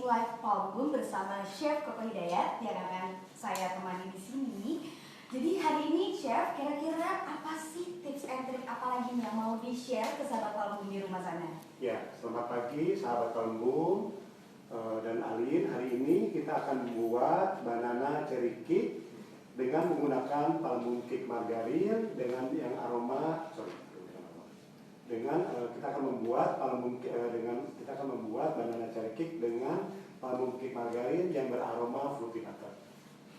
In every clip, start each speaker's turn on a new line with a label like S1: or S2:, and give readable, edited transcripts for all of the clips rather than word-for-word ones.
S1: live Palbum bersama Chef Koko Hidayat yang akan saya temani di sini. Jadi hari ini Chef, kira-kira apa sih tips and trik apa lagi yang mau di-share ke sahabat Palbum di rumah sana?
S2: Ya, selamat pagi sahabat Palbum dan Alin. Hari ini kita akan membuat banana cherry cake dengan menggunakan palm cake margarin dengan yang aroma kita akan membuat banana cherry cake dengan palm cake margarin yang beraroma fruity butter.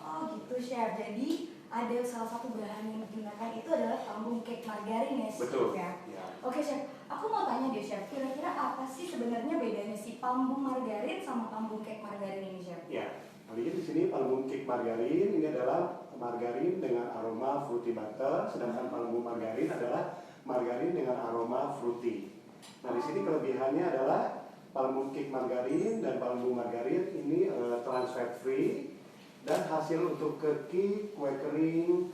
S1: Oh gitu Chef, jadi ada salah satu bahan yang digunakan itu adalah palm cake margarin ya Chef?
S2: Betul.
S1: Ya?
S2: Ya.
S1: Oke Chef, aku mau tanya deh Chef, kira-kira apa sih sebenarnya bedanya si palm margarin sama palm cake margarin ini Chef?
S2: Ya, kali ini di sini palm cake margarin ini adalah margarin dengan aroma fruity butter, sedangkan palm margarin adalah margarin dengan aroma fruity. Nah, di sini kelebihannya adalah palm cake margarin dan palm margarin ini trans fat free dan hasil untuk cake, kue kering,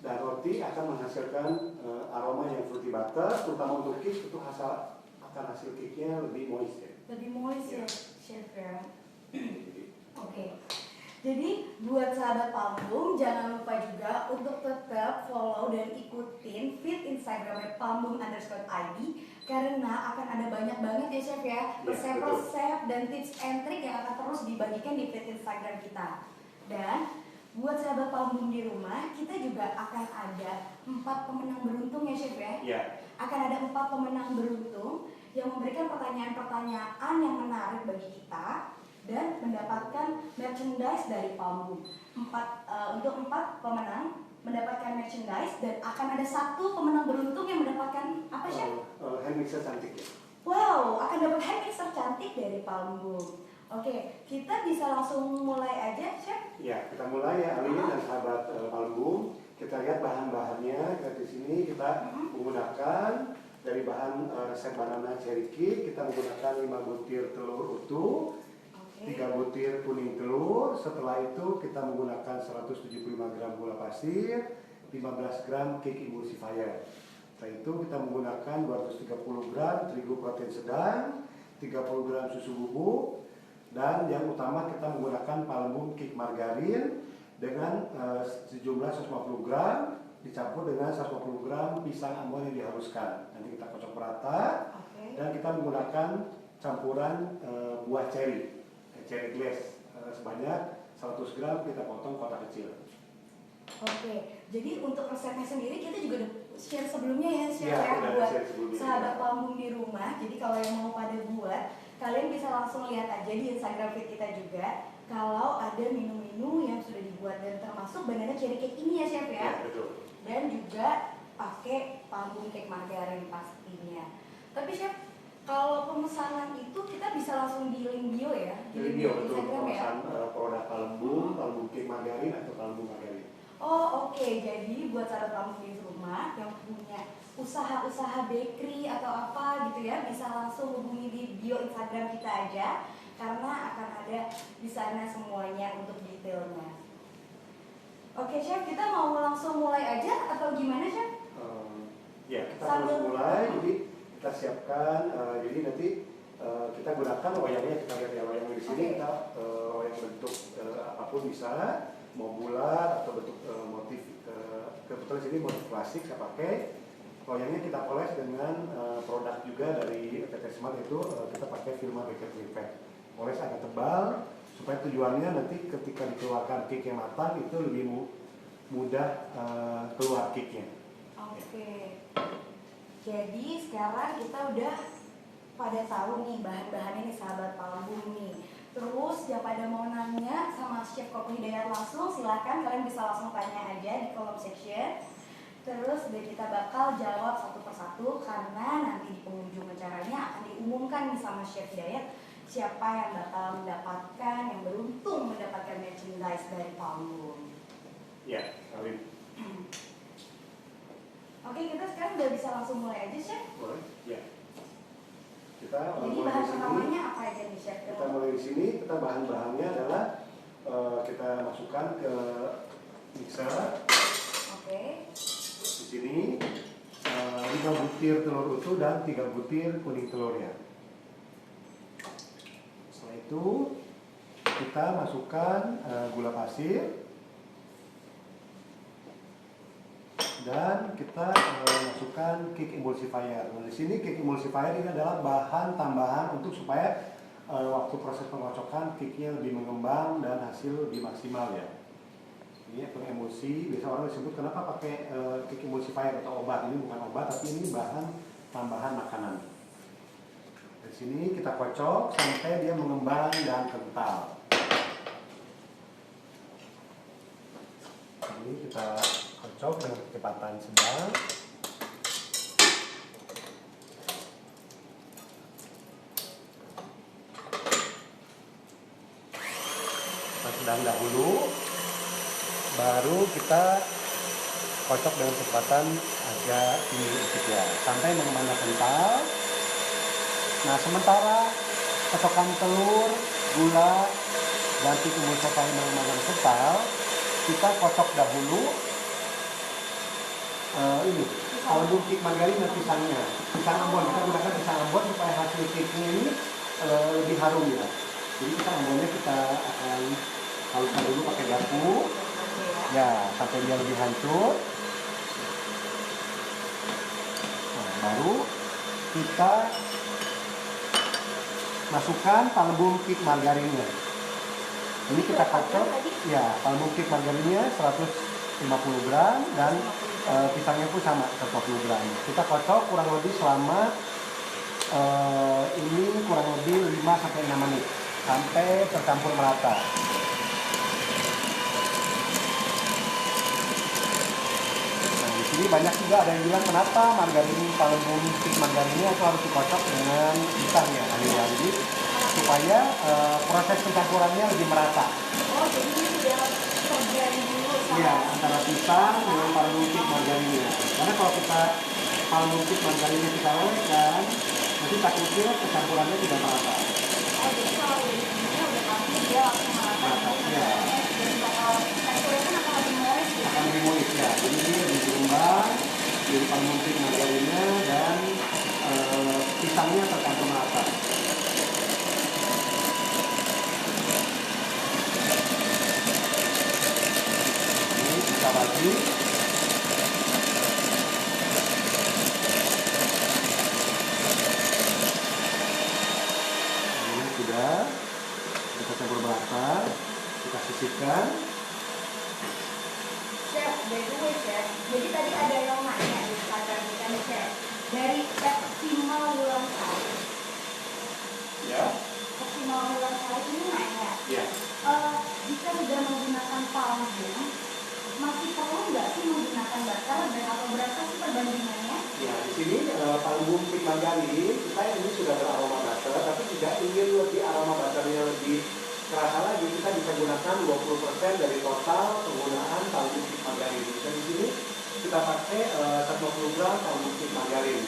S2: dan roti akan menghasilkan aroma yang fruity butter, terutama untuk cake itu akan hasil cake-nya lebih moist ya.
S1: Lebih moist ya, Chef ya. Oke. Jadi buat sahabat Palbum jangan lupa juga untuk tetap follow dan ikutin feed Instagramnya palbum_id karena akan ada banyak banget ya Chef ya resep-resep dan tips and trik yang akan terus dibagikan di feed Instagram kita. Dan buat sahabat Palbum di rumah kita juga akan ada 4 pemenang beruntung ya Chef ya.
S2: Yeah.
S1: Akan ada 4 pemenang beruntung yang memberikan pertanyaan-pertanyaan yang menarik bagi kita dan mendapatkan merchandise dari Palbum. Untuk 4 pemenang mendapatkan merchandise dan akan ada 1 pemenang beruntung yang mendapatkan apa Chef?
S2: Hand mixer cantik ya.
S1: Wow, akan dapat hand mixer cantik dari Palbum. Oke, kita bisa langsung mulai aja Chef?
S2: Ya, kita mulai ya Alin dan sahabat Palbum. Kita lihat bahan-bahannya. Di sini kita menggunakan dari bahan resep banana cherry cake. Kita menggunakan 5 butir telur utuh, 3 butir kuning telur. Setelah itu kita menggunakan 175 gram gula pasir, 15 gram cake emulsifier. Setelah itu kita menggunakan 230 gram terigu protein sedang, 30 gram susu bubuk, dan yang utama kita menggunakan palm cake margarin dengan sejumlah 150 gram dicampur dengan 150 gram pisang ambon yang dihaluskan. Nanti kita kocok merata dan kita menggunakan campuran buah cherry glass sebanyak 100 gram kita potong kotak kecil.
S1: Oke, jadi untuk resepnya sendiri kita juga udah share sebelumnya ya Chef
S2: Ya,
S1: ya buat sahabat
S2: ya.
S1: Palbum di rumah. Jadi kalau yang mau pada buat, kalian bisa langsung lihat aja di Instagram feed kita juga kalau ada menu-menu yang sudah dibuat dan termasuk banana cherry cake ini ya Chef ya.
S2: Ya, betul.
S1: Dan juga pakai palm cake margarin pastinya. Tapi Chef, kalau pemesanan itu kita bisa langsung di link bio ya?
S2: Di bio, betul.
S1: Instagram ya?
S2: Produk palm cake margarin atau palm margarin.
S1: Oh oke, jadi buat sahabat Palbum di rumah yang punya usaha-usaha bakery atau apa gitu ya, bisa langsung hubungi di bio Instagram kita aja karena akan ada di sana semuanya untuk detailnya. Oke Chef, kita mau langsung mulai aja atau gimana Chef?
S2: Ya, kita langsung mulai. Jadi kita siapkan. Jadi nanti kita gunakan wayangnya. Kita lihat ya wayang di sini. Kita wayang bentuk apapun bisa, mau bulat atau bentuk motif. Kebetulan sini motif klasik saya pakai. Wayangnya kita poles dengan produk juga dari PT Smart itu kita pakai firma Baker Prepare. Poles agak tebal supaya tujuannya nanti ketika dikeluarkan cake yang matang itu lebih mudah keluar cake-nya.
S1: Oke. Jadi sekarang kita udah pada tahu nih bahan-bahannya nih sahabat Palbum nih. Terus yang pada mau nanya sama Chef Koko Hidayat langsung silahkan kalian bisa langsung tanya aja di kolom section. Terus kita bakal jawab satu persatu karena nanti di penghujung acaranya akan diumumkan nih sama Chef Hidayat siapa yang bakal mendapatkan, yang beruntung mendapatkan merchandise dari Palbum.
S2: Ya, Alin.
S1: Oke, kita sekarang udah bisa langsung mulai aja Chef.
S2: Boleh? Ya. Kita
S1: Jadi
S2: mulai
S1: bahan
S2: di sini.
S1: pertamanya apa aja nih Chef?
S2: Kita mulai di sini. Kita bahan-bahannya adalah kita masukkan ke mixer.
S1: Oke.
S2: Di sini 5 butir telur utuh dan 3 butir kuning telurnya. Setelah itu kita masukkan gula pasir dan kita masukkan kick emulsifier. Nah, di sini kick emulsifier ini adalah bahan tambahan untuk supaya waktu proses pengocokan kicknya lebih mengembang dan hasil lebih maksimal ya. Ini pengemulsi, biasa orang disebut kenapa pakai kick emulsifier atau obat. Ini bukan obat, tapi ini bahan tambahan makanan. Di sini kita kocok sampai dia mengembang dan kental. Ini kita kocok dengan kecepatan sedang. Sedang dahulu, baru kita kocok dengan kecepatan agak tinggi sedikit ya, sampai mengembang kental. Nah, sementara kocokan telur, gula, dan kick emulsifier mengembang kental, kita kocok dahulu ini kaldu kick margarin dan pisangnya. Pisang Ambon, kita gunakan pisang Ambon supaya hasil kicknya ini lebih harum ya. Jadi pisang Ambonnya kita akan haluskan dulu pakai garpu ya sampai dia lebih hancur. Nah, baru kita masukkan palembung kick margarinnya. Ini kita kocok ya, palembung kick margarinnya 150 gram dan pisangnya pun sama 150 gram. Kita kocok kurang lebih selama ini kurang lebih 5-6 menit sampai tercampur merata. Jadi banyak juga ada yang bilang kenapa margarin palembung kick margarinnya itu harus dikocok dengan pisang ya, jadi supaya proses pencampurannya lebih merata.
S1: Oh, jadi ini sudah terjadi dulu sama
S2: Iya, antara pisang dengan palembung kick margarinnya. Karena kalau kita palembung kick margarinnya kita lelehkan, nanti takutnya pencampurannya tidak merata.
S1: Oh, jadi kalau ini udah pasti dia langsung merata.
S2: Iya.
S1: Dan bakal teksturnya akan lebih moist ya.
S2: Akan lebih moist ya, jadi ini lebih berkembang, jadi palembung kick margarinnya dan pisangnya tercampur merata. Ini kita bagi. Ini sudah kita campur merata, kita sisihkan.
S1: Chef, by the way Chef, jadi tadi ada yang nanya di Instagram kita nih Chef, dari Optimal Wulansari.
S2: Ya.
S1: Optimal Wulansari ini nanya,
S2: Ya.
S1: jika sudah menggunakan palembung, masih perlu nggak sih menggunakan butter dan atau berapa sih perbandingannya?
S2: Ya, di sini palembung kick margarin kita ini sudah beraroma butter, tapi tidak ingin lebih aroma butternya lebih kerasa lagi, kita bisa gunakan 20% dari total penggunaan palembung kick margarin. Dan di sini kita pakai 150 gram palembung kick margarin.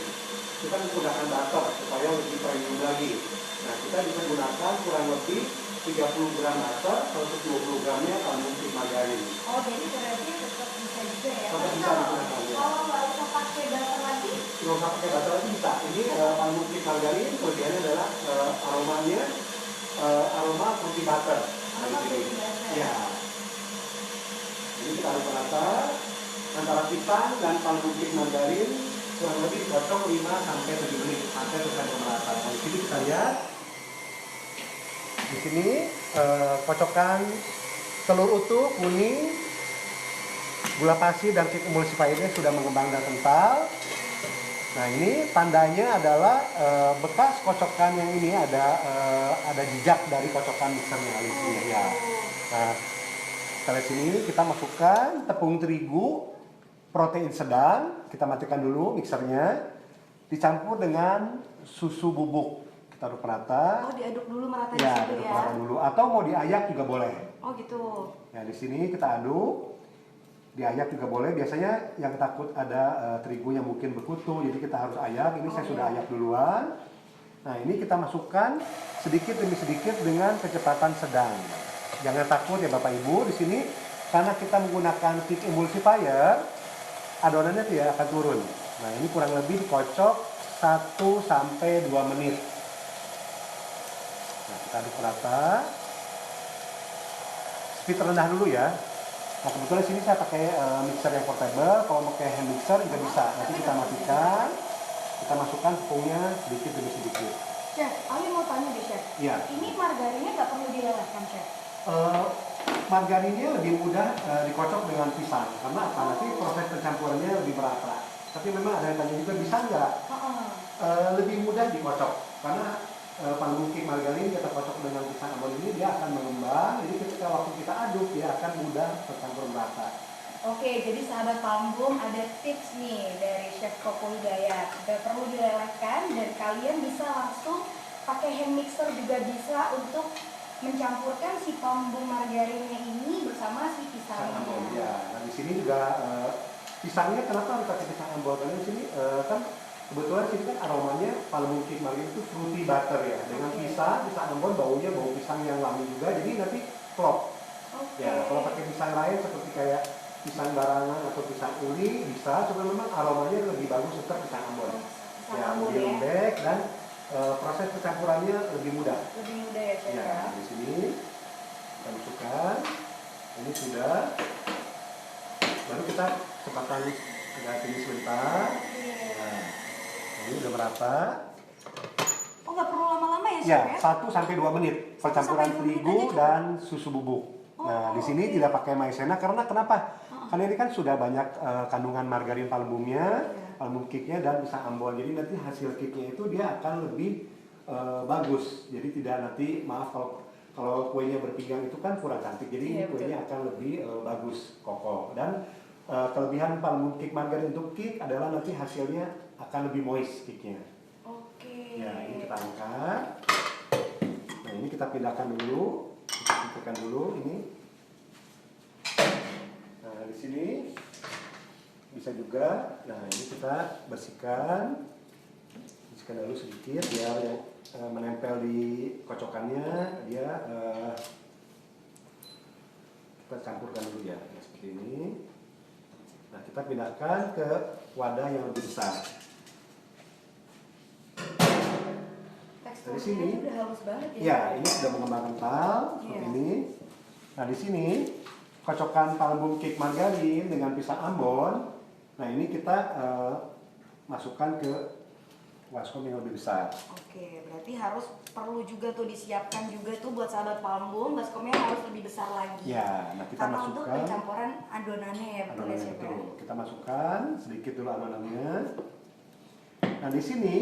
S2: Kita menggunakan butter supaya lebih premium lagi. Nah, kita bisa gunakan kurang lebih 30 gram butter, 120 gramnya palembung kick margarin.
S1: Oh, jadi berarti tetap bisa juga ya?
S2: Tetap
S1: Tapi
S2: bisa digunakan, ya.
S1: kalau nggak usah pakai butter lagi?
S2: Nggak usah pakai butter lagi bisa. Ini palembung kick margarin kelebihannya adalah aromanya aroma fruity butter.
S1: Aroma fruity butter.
S2: Ya. Jadi kita aduk rata antara pisang dan palembung kick margarin kurang lebih dikocok 5-7 menit sampai tercampur merata. Nah, di sini kita lihat. Di sini kocokan telur utuh, kuning, gula pasir dan kick emulsifiernya sudah mengembang dan kental. Nah, ini tandanya adalah bekas kocokan yang ini ada jejak dari kocokan mixernya di sini ya. Nah, kita lihat sini kita masukkan tepung terigu protein sedang, kita matikan dulu mixernya, dicampur dengan susu bubuk. Kita aduk rata.
S1: Oh, diaduk dulu merata
S2: Ya,
S1: di situ
S2: diaduk
S1: ya?
S2: rata dulu. Atau mau diayak juga boleh.
S1: Oh, gitu.
S2: Ya, di sini kita aduk. Diayak juga boleh. Biasanya yang takut ada terigunya mungkin berkutu, jadi kita harus ayak. Ini saya sudah ayak duluan. Nah, ini kita masukkan sedikit demi sedikit dengan kecepatan sedang. Jangan takut ya Bapak Ibu. Di sini karena kita menggunakan kick emulsifier, adonannya tidak akan turun. Nah, ini kurang lebih dikocok 1-2 menit. Nah, kita aduk rata. Speed rendah dulu ya. Nah, kebetulan sini saya pakai mixer yang portable. Kalau pakai hand mixer juga bisa. Nanti kita matikan, kita masukkan tepungnya sedikit demi sedikit.
S1: Chef, Ali mau tanya deh Chef.
S2: Iya.
S1: Ini margarinnya nggak perlu dilelehkan Chef?
S2: Margarinnya lebih mudah dikocok dengan pisang. Karena apa? Nanti proses pencampurannya lebih merata. Tapi memang ada yang tanya juga, bisa nggak? Lebih mudah dikocok. Karena panggung cake margarin kita kocok dengan pisang ambon ini, dia akan mengembang. Jadi ketika waktu kita aduk, dia akan mudah tercampur merata.
S1: Oke, jadi sahabat Palembum ada tips nih dari Chef Koko Hidayat. Gak perlu dilelehkan dan kalian bisa langsung pakai hand mixer juga bisa untuk mencampurkan si Palembum margarinnya ini bersama si
S2: Pisang
S1: pisangnya.
S2: ambon ya. Nah di sini juga pisangnya kenapa harus pakai pisang ambon? Karena di sini kan kebetulan sini kan aromanya Palembum cake margarin itu fruity butter ya. Dengan pisang ambon baunya bau pisang yang wangi juga. Jadi nanti klop. Ya, kalau pakai pisang lain seperti kayak pisang barangan atau pisang uli bisa, cuma memang aromanya lebih bagus tetap pisang ambon. Ya, lebih lembek dan proses pencampurannya lebih mudah.
S1: Lebih mudah ya Chef.
S2: Ya, di sini kita masukkan. Ini sudah. Baru kita cepatkan agak tinggi sebentar. Nah, ini udah merata.
S1: Oh, nggak perlu lama-lama ya Chef
S2: Ya,
S1: ya?
S2: 1-2 menit percampuran terigu dan susu bubuk. Nah, di sini tidak pakai maizena karena kenapa? Karena ini kan sudah banyak kandungan margarin Palembumnya, Palembum cake-nya dan pisang ambon. Jadi nanti hasil cake-nya itu dia akan lebih bagus. Jadi tidak nanti, maaf kalau kuenya berpinggang itu kan kurang cantik. Jadi kuenya akan lebih bagus, kokoh. Dan kelebihan Palembum cake margarin untuk cake adalah nanti hasilnya akan lebih moist cake-nya.
S1: Oke.
S2: Ya, ini kita angkat. Nah, ini kita pindahkan dulu. Kita tekan dulu ini. Nah, di sini bisa juga. Nah, ini kita bersihkan dulu sedikit biar menempel di kocokannya. Dia kita campurkan dulu ya, seperti ini. Nah, kita pindahkan ke wadah yang lebih besar. Dari sini,
S1: udah halus banget ya.
S2: Ya, ini sudah mengembang kental seperti ini. Nah, di sini kocokan Palembum cake margarin dengan pisang ambon. Nah, ini kita masukkan ke baskom yang lebih besar.
S1: Oke, berarti perlu juga tuh disiapkan juga tuh buat sahabat Palembum, baskomnya harus lebih besar lagi.
S2: Ya, nah kita
S1: karena
S2: masukkan
S1: untuk pencampuran adonannya ya, betul ya Chef.
S2: Kita masukkan sedikit dulu adonannya. Nah, di sini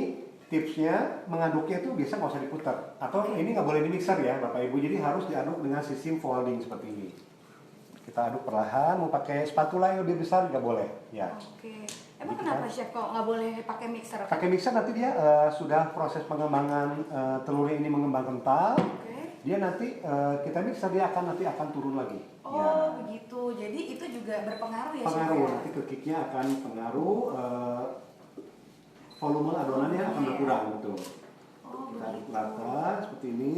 S2: tipsnya mengaduknya itu biasa nggak usah diputar, atau ini nggak boleh di mixer ya Bapak Ibu, jadi harus diaduk dengan sistem folding seperti ini. Kita aduk perlahan, mau pakai spatula yang lebih besar nggak boleh ya.
S1: Oke, emang kenapa Chef kok nggak boleh pakai mixer?
S2: Pakai mixer nanti dia sudah proses pengembangan telurnya ini mengembang kental. Dia nanti kita mixer dia nanti akan turun lagi.
S1: Oh ya. Begitu, jadi itu juga berpengaruh ya Chef?
S2: Pengaruh, nanti ke cake-nya akan pengaruh. Volume adonannya akan berkurang, betul. Kita aduk rata seperti ini.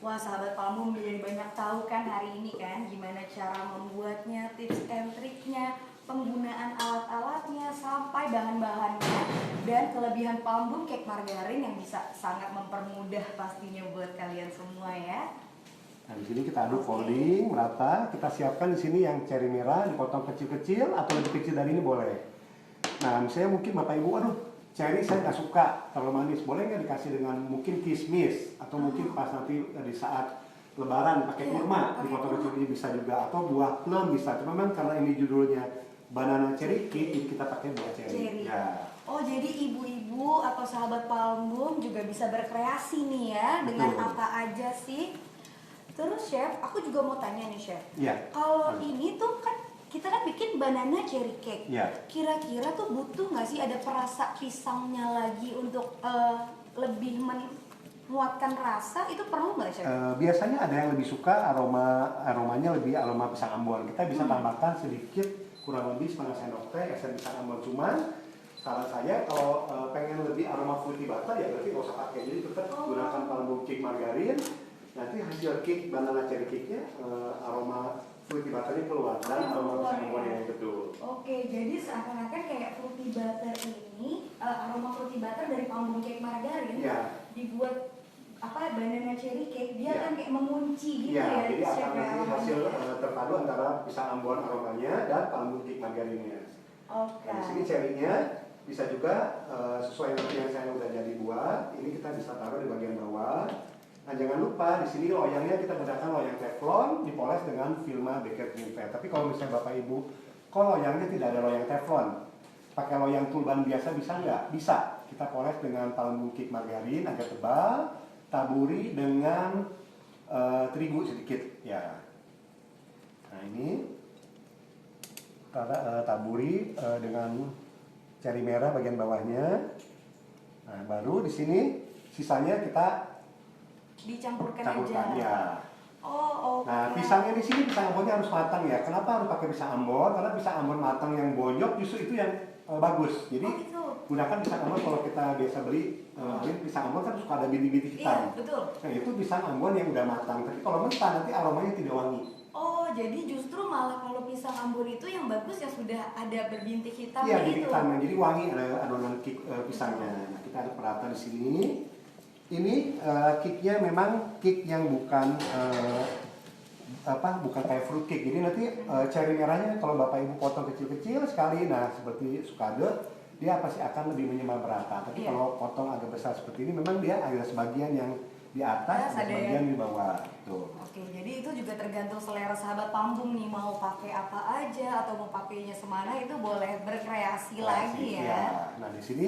S1: Wah, sahabat Palembum jadi banyak tahu kan hari ini kan gimana cara membuatnya, tips and triknya, penggunaan alat-alatnya sampai bahan-bahannya, dan kelebihan Palembum cake margarin yang bisa sangat mempermudah pastinya buat kalian semua ya.
S2: Nah, di sini kita aduk folding merata. Kita siapkan di sini yang cherry merah dipotong kecil-kecil atau lebih kecil dari ini boleh. Nah, misalnya mungkin Bapak Ibu, aduh, cherry saya nggak suka terlalu manis, boleh nggak dikasih dengan mungkin kismis atau mungkin pas nanti di saat Lebaran pakai kurma dipotong kecil ini bisa juga, atau buah plum bisa. Cuma memang karena ini judulnya banana cherry cake, kita pakai buah cherry. Ya.
S1: Oh, jadi ibu-ibu atau sahabat Palembum juga bisa berkreasi nih ya dengan apa aja sih. Terus Chef, aku juga mau tanya nih Chef.
S2: Ya.
S1: Kalau ini tuh kan kita kan bikin banana cherry cake.
S2: Ya.
S1: Kira-kira tuh butuh nggak sih ada perasa pisangnya lagi untuk lebih menguatkan rasa? Itu perlu nggak Chef?
S2: Biasanya ada yang lebih suka aromanya lebih aroma pisang ambon. Kita bisa tambahkan sedikit, kurang lebih setengah sendok teh esen pisang ambon. Cuman saran saya kalau pengen lebih aroma fruity butter ya berarti nggak usah pakai. Jadi tetap gunakan Palembum cake margarin. Nanti hasil cake banana cherry cake-nya aroma fruity butternya keluar dan aroma pisang ambon yang betul.
S1: Oke, jadi seakan-akan kayak fruity butter ini aroma fruity butter dari Palembum cake margarin dibuat banana cherry cake dia
S2: Iya.
S1: kan kayak mengunci gitu
S2: Iya,
S1: ya.
S2: jadi
S1: chef
S2: akan
S1: ya,
S2: nanti hasil terpadu antara pisang ambon aromanya dan palm cake margarinnya.
S1: Oke.
S2: Nah, di sini cherry-nya bisa juga sesuai yang saya udah jadi buat. Ini kita bisa taruh di bagian bawah. Nah, jangan lupa di sini loyangnya kita gunakan loyang teflon dipoles dengan Vilma Baker Cream Fat. Tapi kalau misalnya Bapak Ibu, kok loyangnya tidak ada loyang teflon, pakai loyang tulban biasa bisa nggak? Bisa. Kita poles dengan palm cake margarin agak tebal, taburi dengan terigu sedikit, ya. Nah ini kita taburi dengan cherry merah bagian bawahnya. Nah baru di sini sisanya kita
S1: Dicampurkan
S2: campurkan
S1: aja.
S2: ya.
S1: Oh, oke.
S2: Nah pisangnya di sini pisang ambonnya harus matang ya. Kenapa harus pakai pisang ambon? Karena pisang ambon matang yang bonyok justru itu yang bagus. Jadi
S1: Oh, gitu.
S2: gunakan pisang ambon kalau kita biasa beli pisang ambon kan suka ada bintik-bintik hitam.
S1: Iya, betul.
S2: Nah itu pisang ambon yang udah matang. Tapi kalau mentah nanti aromanya tidak wangi.
S1: Oh, jadi justru malah kalau pisang ambon itu yang bagus yang sudah ada berbintik hitam
S2: Iya,
S1: itu.
S2: bintik hitam. Jadi wangi ada adonan pisangnya. Nah, kita ada perata di sini. Ini cake-nya memang cake yang bukan bukan kayak fruit cake. Jadi nanti cherry merahnya kalau Bapak Ibu potong kecil-kecil sekali, nah seperti sukade, dia pasti akan lebih menyebar merata. Tapi
S1: Iya.
S2: kalau potong agak besar seperti ini, memang dia ada sebagian yang di atas, ada
S1: Ada
S2: sebagian di bawah. Tuh.
S1: Oke, jadi itu juga tergantung selera sahabat pambung nih, mau pakai apa aja atau mau pakainya semana itu boleh berkreasi lagi ya.
S2: Nah di sini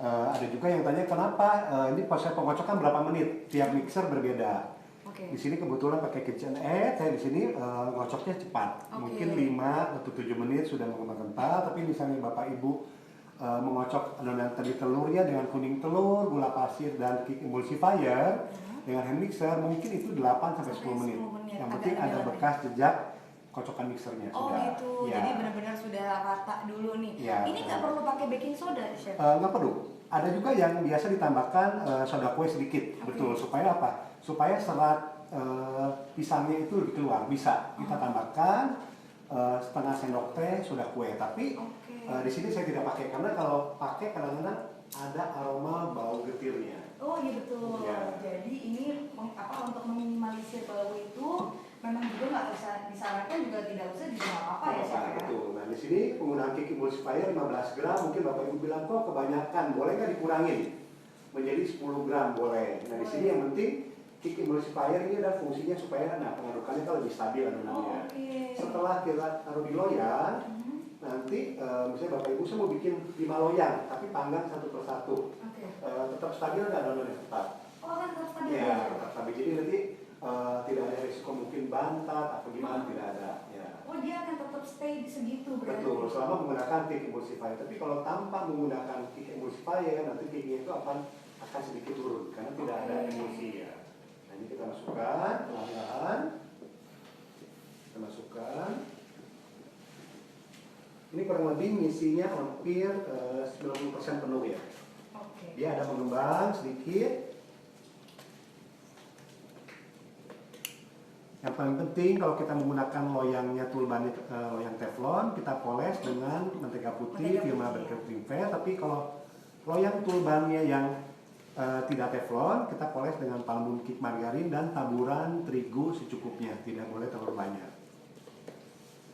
S2: ada juga yang tanya kenapa ini proses pengocokan berapa menit? Tiap mixer berbeda.
S1: Oke.
S2: Di sini kebetulan pakai KitchenAid, saya di sini ngocoknya cepat.
S1: Oke.
S2: Mungkin 5 atau 7 menit sudah mengembang kental, tapi misalnya Bapak Ibu mengocok adonan tadi telurnya dengan kuning telur, gula pasir dan cake emulsifier dengan hand mixer mungkin itu 8 sampai 10 menit. Yang penting
S1: Agak
S2: ada
S1: lebih
S2: bekas jejak kocokan mixernya
S1: Oh
S2: sudah.
S1: gitu,
S2: Ya.
S1: jadi benar-benar sudah rata dulu nih.
S2: Ya,
S1: Ini nggak perlu pakai baking soda, Chef?
S2: Nggak perlu. Ada juga yang biasa ditambahkan soda kue sedikit,
S1: Oke.
S2: betul. Supaya apa? Supaya serat pisangnya itu lebih keluar. Bisa kita tambahkan setengah sendok teh soda kue. Tapi
S1: Oke.
S2: di sini saya tidak pakai karena kalau pakai kadang-kadang ada aroma bau getirnya.
S1: Oh iya betul.
S2: Ya.
S1: Jadi ini untuk meminimalisir bau itu memang juga nggak bisa disarankan juga tidak usah dijual apa ya Chef ya?
S2: Betul. Nah di sini penggunaan cake emulsifier 15 gram. Mungkin Bapak Ibu bilang kok kebanyakan. Boleh nggak dikurangin menjadi 10 gram? Boleh. Nah di sini yang penting cake emulsifier ini ada fungsinya supaya pengadukannya itu lebih stabil adonannya.
S1: Oke.
S2: Setelah kita taruh di loyang, nanti misalnya Bapak Ibu saya mau bikin 5 loyang, tapi panggang satu persatu.
S1: Oke.
S2: Tetap stabil nggak adonannya? Tetap.
S1: Oh kan tetap stabil
S2: Ya,
S1: ya?
S2: tetap stabil. Jadi nanti tidak ada risiko mungkin bantat atau gimana, tidak ada. Ya.
S1: Oh dia akan tetap stay di segitu berarti?
S2: Betul, selama menggunakan cake emulsifier. Tapi kalau tanpa menggunakan cake emulsifier, nanti cake-nya itu akan sedikit turun karena tidak ada emulsi ya. Nah ini kita masukkan perlahan-lahan. Kita masukkan. Ini kurang lebih misinya hampir 90% penuh ya.
S1: Oke.
S2: Dia ada mengembang sedikit. Yang paling penting kalau kita menggunakan loyangnya tulbannya loyang teflon, kita poles dengan mentega putih, Vilma Baker Cream Fat. Tapi kalau loyang tulbannya yang tidak teflon, kita poles dengan palm cake margarin dan taburan terigu secukupnya, tidak boleh terlalu banyak.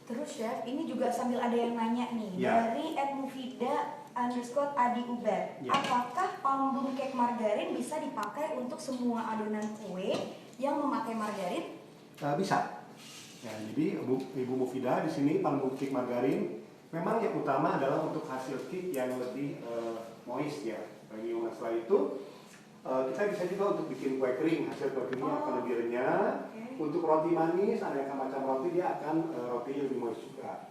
S1: Terus Chef, ini juga sambil ada yang nanya nih
S2: Ya.
S1: dari @mufida_adi_uber.
S2: Ya.
S1: Apakah palm cake margarin bisa dipakai untuk semua adonan kue yang memakai margarin?
S2: Bisa. Ya, jadi Ibu Mufida di sini palm cake margarin memang yang utama adalah untuk hasil cake yang lebih moist ya. Setelah itu kita bisa juga untuk bikin kue kering, hasil kue keringnya akan lebih renyah.
S1: Oke.
S2: Untuk roti manis, aneka macam roti dia akan rotinya lebih moist juga.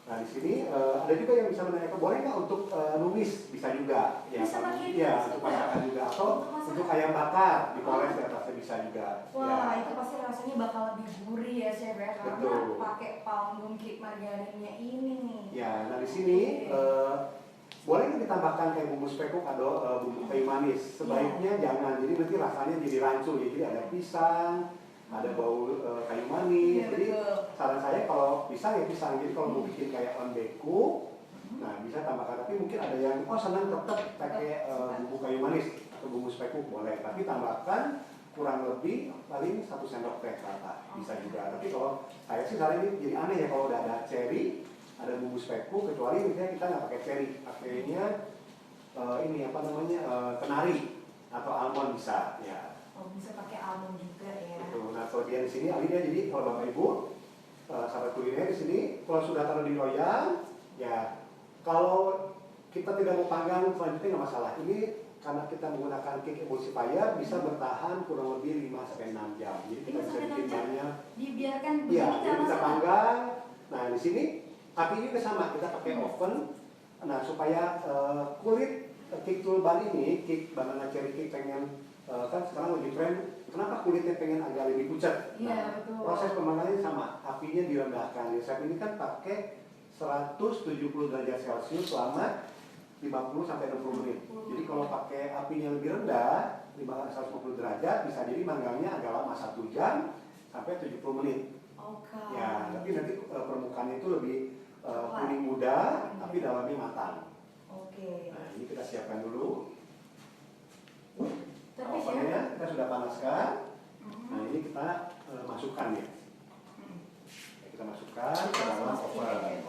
S2: Nah di sini ada juga yang bisa menanyakan boleh nggak untuk numis, bisa juga. Ya,
S1: Bisa pakai
S2: ya
S1: numis
S2: untuk
S1: juga?
S2: masakan juga atau
S1: Untuk
S2: untuk
S1: masakan?
S2: ayam bakar dipoles di atasnya bisa juga.
S1: Wah,
S2: Ya.
S1: itu pasti rasanya bakal lebih gurih ya Chef ya, karena
S2: Betul.
S1: pakai palm cake margarinnya ini nih.
S2: Ya, nah di sini boleh nggak ditambahkan kayak bumbu spekuk atau bumbu kayu manis? Sebaiknya jangan, jadi nanti rasanya jadi rancu. Jadi ada pisang, ada bau kayu manis.
S1: Iya,
S2: Jadi
S1: betul.
S2: saran saya kalau pisang ya pisang. Jadi kalau mau bikin kayak onbeku, nah bisa tambahkan. Tapi mungkin ada yang senang tetap pakai bumbu kayu manis atau bumbu spekuk boleh. Tapi tambahkan kurang lebih paling 1 sendok teh rata bisa juga. Tapi kalau saya sih kali ini jadi aneh ya kalau udah ada cherry, ada bumbu speku, kecuali misalnya kita nggak pakai cherry, pakainya ini apa namanya kenari atau almond bisa ya.
S1: Oh, bisa pakai almond juga ya.
S2: Betul. Nah kelebihan di sini Alina, jadi kalau Bapak Ibu sahabat kuliner di sini kalau sudah taruh di loyang ya, kalau kita tidak mau panggang selanjutnya nggak masalah. Ini karena kita menggunakan cake emulsifier bisa bertahan kurang lebih 5-6 jam. Jadi kita bisa bikin banyak.
S1: Dibiarkan
S2: Iya,
S1: begini
S2: jadi kita panggang. Nah di sini apinya juga sama, kita pakai oven. Nah supaya kulit cake tulban ini, cake banana cherry cake pengen kan sekarang lagi tren, kenapa kulitnya pengen agak lebih pucat?
S1: Iya,
S2: Nah,
S1: betul.
S2: proses pemanggangannya sama, apinya direndahkan. Resep ini kan pakai 170 derajat Celcius selama 50-60 menit. Jadi kalau pakai apinya lebih rendah, 150 derajat, bisa jadi manggangnya agak lama 1 jam sampai 70 menit.
S1: Oke.
S2: Ya, tapi nanti permukaannya itu lebih kuning muda, tapi dalamnya matang.
S1: Oke.
S2: Nah, ini kita siapkan dulu.
S1: Tapi
S2: Ovennya kita sudah panaskan. Nah, ini kita masukkan ya. Kita masukkan ke dalam oven.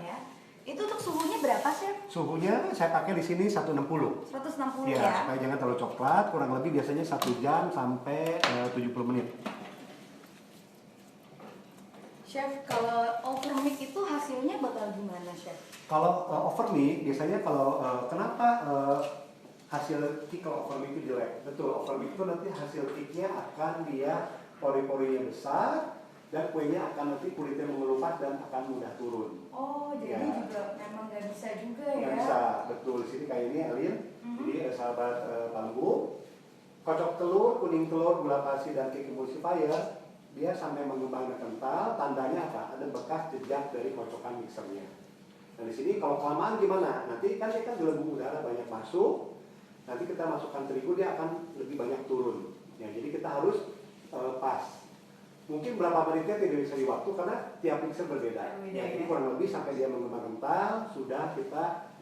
S1: Ya. Itu untuk suhunya berapa, Chef?
S2: Suhunya saya pakai di sini 160.
S1: 160
S2: Ya,
S1: ya.
S2: supaya jangan terlalu coklat, kurang lebih biasanya 1 jam sampai 70 menit.
S1: Chef, kalau overmix itu hasilnya bakal gimana, Chef?
S2: Kalau overmix biasanya kalau kenapa hasil cake kalau overmix itu jelek? Betul, overmix itu nanti hasil cake-nya akan dia pori-porinya besar dan kuenya akan nanti kulitnya mengelupas dan akan mudah turun.
S1: Oh, jadi
S2: Ya.
S1: juga memang nggak bisa juga ya?
S2: Nggak bisa, betul. Di sini kayak ini Alin. Jadi sahabat Bambu, kocok telur, kuning telur, gula pasir dan cake emulsifier, dia sampai mengembang dan kental. Tandanya apa? Ada bekas jejak dari kocokan mixernya. Nah di sini kalau kelamaan gimana? Nanti kan dia kan gelembung udara banyak masuk. Nanti kita masukkan terigu dia akan lebih banyak turun. Ya, jadi kita harus pas. Mungkin berapa menitnya tidak bisa diwaktu karena tiap mixer berbeda. Ya, jadi kurang lebih sampai dia mengembang kental, sudah kita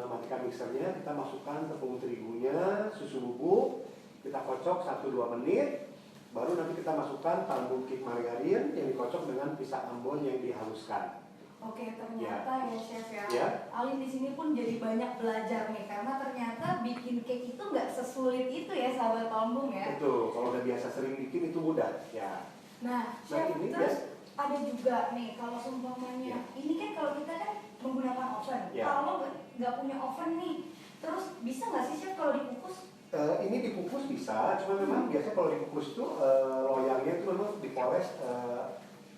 S2: matikan mixernya, kita masukkan tepung terigunya, susu bubuk, kita kocok 1-2 menit, baru nanti kita masukkan talbuk cake margarin yang dikocok dengan pisang ambon yang dihaluskan.
S1: Oke, ternyata ya Chef ya.
S2: Ya.
S1: Alin di sini pun jadi banyak belajar nih karena ternyata bikin cake itu nggak sesulit itu ya sahabat Palembung ya.
S2: Betul, kalau udah biasa sering bikin itu mudah. Ya.
S1: Nah, Chef,
S2: ini
S1: terus ada juga nih kalau seumpamanya ini kan kalau kita kan menggunakan oven.
S2: Ya.
S1: Kalau nggak punya oven nih, terus bisa nggak sih Chef kalau dikukus?
S2: Ini dikukus bisa, cuma memang biasanya kalau dikukus tuh loyangnya itu memang dipoles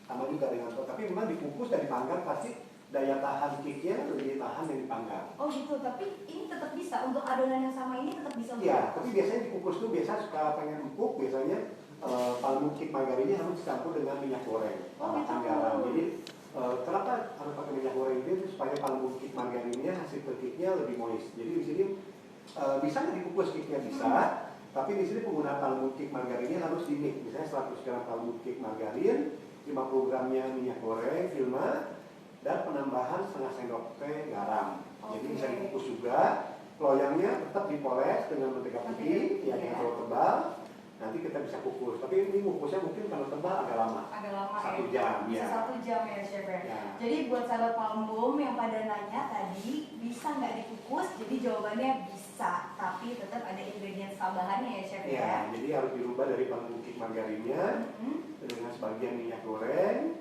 S2: sama juga dengan tapi memang dikukus dan dipanggang pasti daya tahan cake-nya lebih tahan yang dipanggang.
S1: Oh gitu, tapi ini tetap bisa untuk adonan yang sama ini tetap bisa.
S2: Iya, tapi biasanya dikukus tuh biasa suka pengen empuk, biasanya palmu cake margarinnya harus dicampur dengan minyak goreng tambahkan garam. Jadi kenapa harus pakai minyak goreng ini supaya palmu cake margarinnya hasil cake-nya lebih moist. Jadi di sini bisa nggak dikukus cake-nya bisa, tapi di sini penggunaan palmu cake margarinnya harus di-mix. Misalnya 100 gram palmu cake margarin, 50 gramnya minyak goreng, Vilma, dan penambahan setengah sendok teh garam. Jadi bisa dikukus juga. Loyangnya tetap dipoles dengan mentega putih, ya yang terlalu tebal. Nanti kita bisa kukus. Tapi ini kukusnya mungkin kalau tebal agak lama.
S1: Agak lama
S2: 1
S1: ya.
S2: jam.
S1: Bisa
S2: Ya.
S1: 1 jam ya Chef ya.
S2: Ya.
S1: Jadi buat sahabat Palembung yang pada nanya tadi bisa nggak dikukus? Jadi jawabannya bisa, tapi tetap ada ingredients tambahannya ya Chef ya.
S2: Ya, jadi harus dirubah dari palmu cake margarinnya dengan sebagian minyak goreng,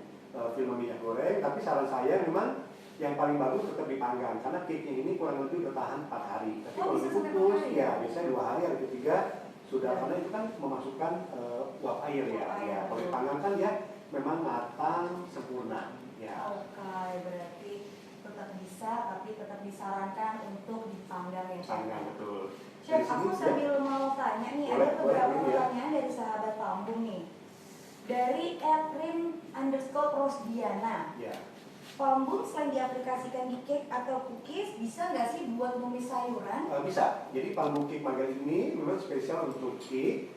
S2: film minyak goreng. Tapi saran saya memang yang paling bagus tetap dipanggang karena cake ini kurang lebih bertahan 4 hari. Tapi kalau
S1: bisa sampai
S2: dikukus,
S1: 4 hari
S2: ya biasanya 2 hari, hari ketiga sudah karena itu kan memasukkan uap air ya.
S1: Uap air,
S2: Ya, kalau
S1: betul.
S2: dipanggang kan ya memang matang sempurna. Ya.
S1: Oke, berarti tetap bisa, tapi tetap disarankan untuk dipanggang ya Chef.
S2: Panggang betul.
S1: Chef,
S2: Dari sini,
S1: aku sambil mau tanya nih,
S2: Boleh,
S1: ada beberapa
S2: boleh, ya.
S1: pertanyaan dari sahabat Palembung nih. Dari @rim_rosdiana.
S2: Ya.
S1: Palembung selain diaplikasikan di cake atau cookies, bisa nggak sih buat numis sayuran?
S2: Bisa. Jadi palmu cake margarin ini memang spesial untuk cake,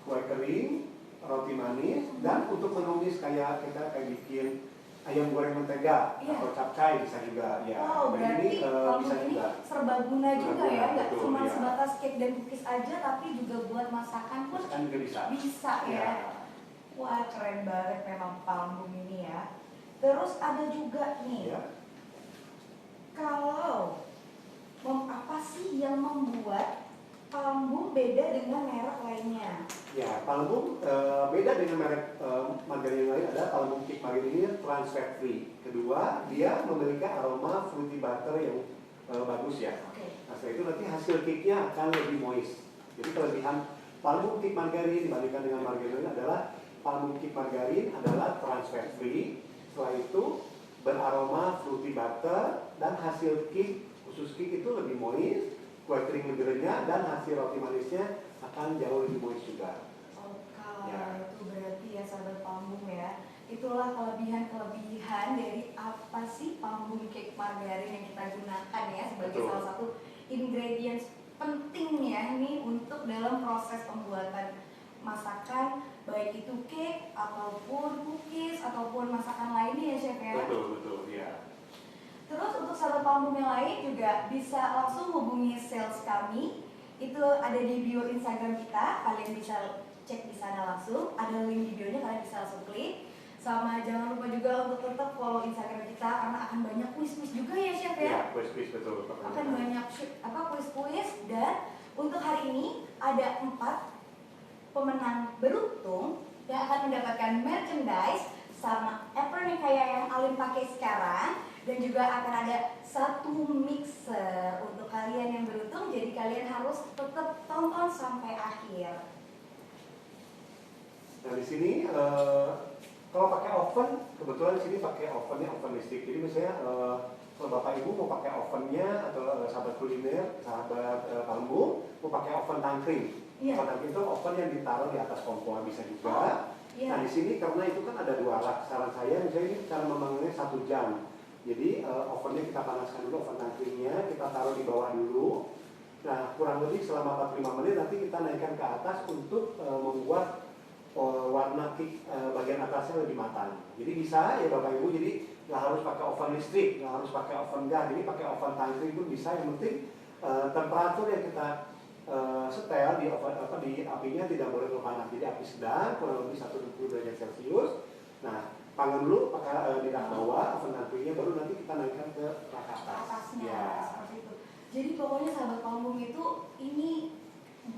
S2: kue kering, roti manis, dan untuk menumis kayak kita bikin ayam goreng mentega atau capcay bisa juga. Ya.
S1: Oh,
S2: Dan
S1: berarti
S2: bisa
S1: Palembung ini
S2: juga.
S1: serbaguna juga ya, nggak
S2: Betul,
S1: cuma
S2: ya.
S1: sebatas cake dan cookies aja, tapi juga buat masakan pun
S2: Masakan juga bisa. bisa.
S1: Bisa ya.
S2: Ya.
S1: Wah, keren banget memang palm boom ini ya. Terus ada juga nih,
S2: Ya.
S1: kalau apa sih yang membuat palm boom beda dengan merek lainnya?
S2: Ya, palm boom beda dengan merek margarin yang lain. Ada palm boom cake margarin ini trans fat free. Kedua, dia memiliki aroma fruity butter yang bagus ya.
S1: Oke.
S2: Nah, setelah itu nanti hasil cake-nya akan lebih moist. Jadi kelebihan palm boom cake margarin dibandingkan dengan margarin lain adalah palm boom cake margarin adalah trans fat free. Setelah itu beraroma fruity butter dan hasil cake khusus cake itu lebih moist, kue kering lebih renyah, dan hasil roti manisnya akan jauh lebih moist juga.
S1: Oke,
S2: Ya.
S1: itu berarti ya sahabat palm boom ya. Itulah kelebihan-kelebihan dari apa sih palm boom cake margarin yang kita gunakan ya sebagai
S2: Betul.
S1: salah satu ingredients penting ya nih untuk dalam proses pembuatan masakan, baik itu cake ataupun cookies ataupun masakan lainnya ya chef ya.
S2: Betul, ya.
S1: Terus untuk sahabat palm boom yang lain juga bisa langsung hubungi sales kami. Itu ada di bio Instagram kita, kalian bisa cek di sana langsung. Ada link di bionya, kalian bisa langsung klik. Sama jangan lupa juga untuk tetap follow Instagram kita karena akan banyak kuis-kuis juga ya chef ya.
S2: Ya, kuis-kuis betul.
S1: Akan banyak kuis-kuis, dan untuk hari ini ada 4 pemenang beruntung yang akan mendapatkan merchandise sama apron yang kayak yang Alin pakai sekarang, dan juga akan ada 1 mixer untuk kalian yang beruntung. Jadi kalian harus tetap tonton sampai akhir.
S2: Nah, di sini kalau pakai oven, kebetulan di sini pakai ovennya oven listrik. Jadi misalnya kalau Bapak Ibu mau pakai ovennya atau sahabat kuliner, sahabat palm boom mau pakai oven tangkring.
S1: Iya.
S2: Oven tangkring itu oven yang ditaruh di atas kompor bisa juga.
S1: Iya.
S2: Nah, di sini karena itu kan ada 2 alat. Saran saya misalnya ini cara memanggilnya 1 jam. Jadi ovennya kita panaskan dulu, oven tangkringnya kita taruh di bawah dulu. Nah, kurang lebih selama 45 menit nanti kita naikkan ke atas untuk membuat warna cake bagian atasnya lebih matang. Jadi bisa ya Bapak Ibu, jadi nggak harus pakai oven listrik, nggak harus pakai oven gas. Jadi pakai oven tangkring pun bisa. Yang penting temperatur yang kita setel di oven di apinya tidak boleh terlalu panas. Jadi api sedang kurang lebih 120 derajat Celcius. Nah, panggang dulu pakai di rak bawah oven tangkringnya, baru nanti kita naikkan ke rak atas.
S1: Atasnya
S2: Ya.
S1: seperti itu. Jadi pokoknya sahabat palm boom itu ini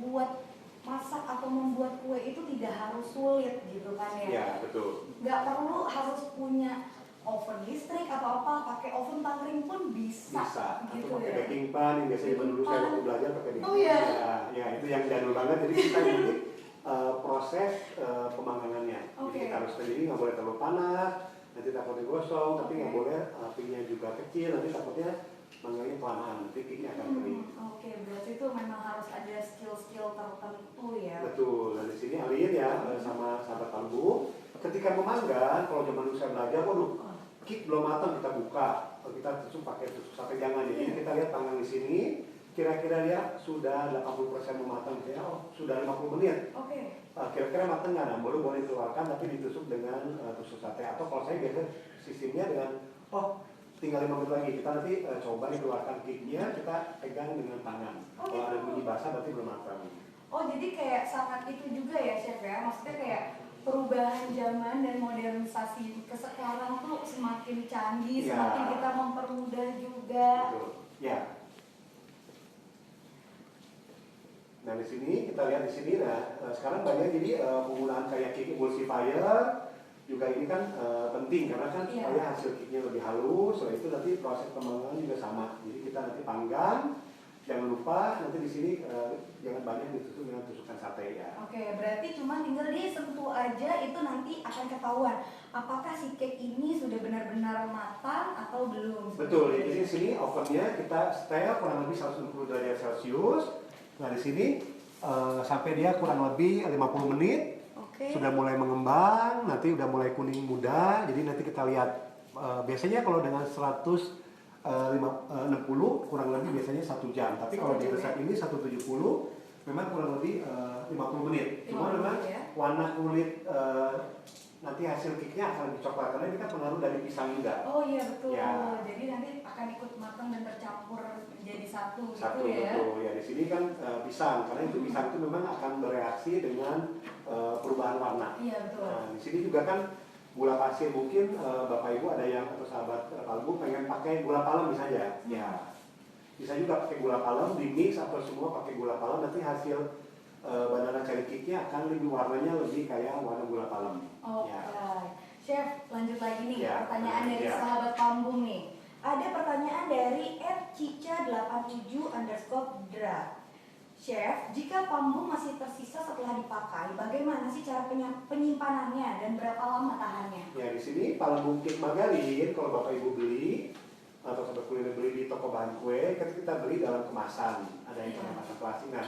S1: buat masak atau membuat kue itu tidak harus sulit gitu kan ya.
S2: Ya, betul.
S1: Nggak perlu harus punya oven listrik atau apa, pakai oven tangkring pun bisa.
S2: Bisa.
S1: Gitu
S2: Atau pakai
S1: ya.
S2: baking pan yang biasanya zaman dulu saya waktu belajar pakai baking pan.
S1: Oh iya.
S2: Ya, itu yang jadul banget. Jadi kita yang penting proses pemanggangannya.
S1: Oke.
S2: Jadi kita harus jadi nggak boleh terlalu panas, nanti takutnya gosong, tapi nggak
S1: Oke.
S2: boleh apinya juga kecil, nanti takutnya manggangnya kelamaan, nanti cake-nya akan kering.
S1: Oke, berarti itu memang harus ada skill-skill tertentu ya.
S2: Betul. Dan di sini Alin ya sama sahabat palm boom, ketika memanggang, kalau zaman dulu saya belajar, waduh, cake belum matang kita buka, kita tusuk pakai tusuk sate jangan. Jadi
S1: Iya.
S2: kita lihat panggang di sini, kira-kira dia sudah 80% mematang, ya, sudah 50 menit.
S1: Oke.
S2: Kira-kira matang nggak? Nah, boleh dikeluarkan tapi ditusuk dengan tusuk sate. Atau kalau saya biasa sistemnya dengan tinggal 5 menit lagi, kita nanti coba nih keluarkan cake-nya, kita pegang dengan tangan.
S1: Oh,
S2: Kalau ada
S1: gitu.
S2: bunyi basah berarti belum matang.
S1: Oh, jadi kayak sangat itu juga ya chef ya. Maksudnya kayak perubahan zaman dan modernisasi ke sekarang tuh semakin canggih,
S2: Ya.
S1: semakin kita mempermudah juga.
S2: Betul. Ya. Nah, di sini kita lihat di sini, nah sekarang banyak jadi penggunaan kayak cake emulsifier juga ini kan penting karena kan
S1: Iya.
S2: supaya hasil cake-nya lebih halus. Setelah itu nanti proses pemanggangan juga sama. Jadi kita nanti panggang, jangan lupa nanti di sini jangan banyak ditusuk dengan tusukan sate ya.
S1: Oke, berarti cuma tinggal disentuh aja, itu nanti akan ketahuan apakah si cake ini sudah benar-benar matang atau belum.
S2: Betul. Jadi di sini ovennya kita setel kurang lebih 160 derajat Celcius. Nah, di sini sampai dia kurang lebih 50 menit.
S1: Oke.
S2: Sudah mulai mengembang, nanti udah mulai kuning muda. Jadi nanti kita lihat biasanya kalau dengan 160 kurang lebih biasanya 1 jam. Tapi kalau di resep ini 170 memang kurang lebih 50 menit. Cuma
S1: 50
S2: memang
S1: menit ya.
S2: warna kulit nanti hasil cake-nya akan lebih coklat karena ini kan pengaruh dari pisang juga.
S1: Oh iya betul.
S2: Ya.
S1: Jadi nanti akan ikut matang dan tercampur menjadi satu
S2: Satu
S1: gitu ya.
S2: betul ya. Di sini kan pisang karena itu pisang itu memang akan bereaksi dengan perubahan warna.
S1: Iya betul.
S2: Nah, di sini juga kan gula pasir, mungkin Bapak Ibu ada yang atau sahabat Palembung pengen pakai gula palem bisa aja. Ya, bisa juga pakai gula palem, di mix atau semua pakai gula palem, nanti hasil banana cherry cake-nya akan lebih warnanya lebih kayak warna gula palem.
S1: Oke.
S2: Ya.
S1: Chef, lanjut lagi nih,
S2: Ya,
S1: pertanyaan dari
S2: ya.
S1: sahabat Palembung nih. Ada pertanyaan dari @cica87_dra. Chef, jika pambung masih tersisa setelah dipakai, bagaimana sih cara penyimpanannya dan berapa lama tahannya?
S2: Ya, di sini Palembung cake margarin kalau Bapak Ibu beli atau sobat kuliner beli di toko bahan kue, kan kita beli dalam kemasan, ada yang kemasan plastik. Nah,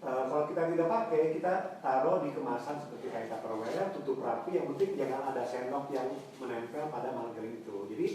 S2: kalau kita tidak pakai, kita taruh di kemasan seperti kayak Tupperware, tutup rapi. Yang penting jangan ada sendok yang menempel pada margarin itu. Jadi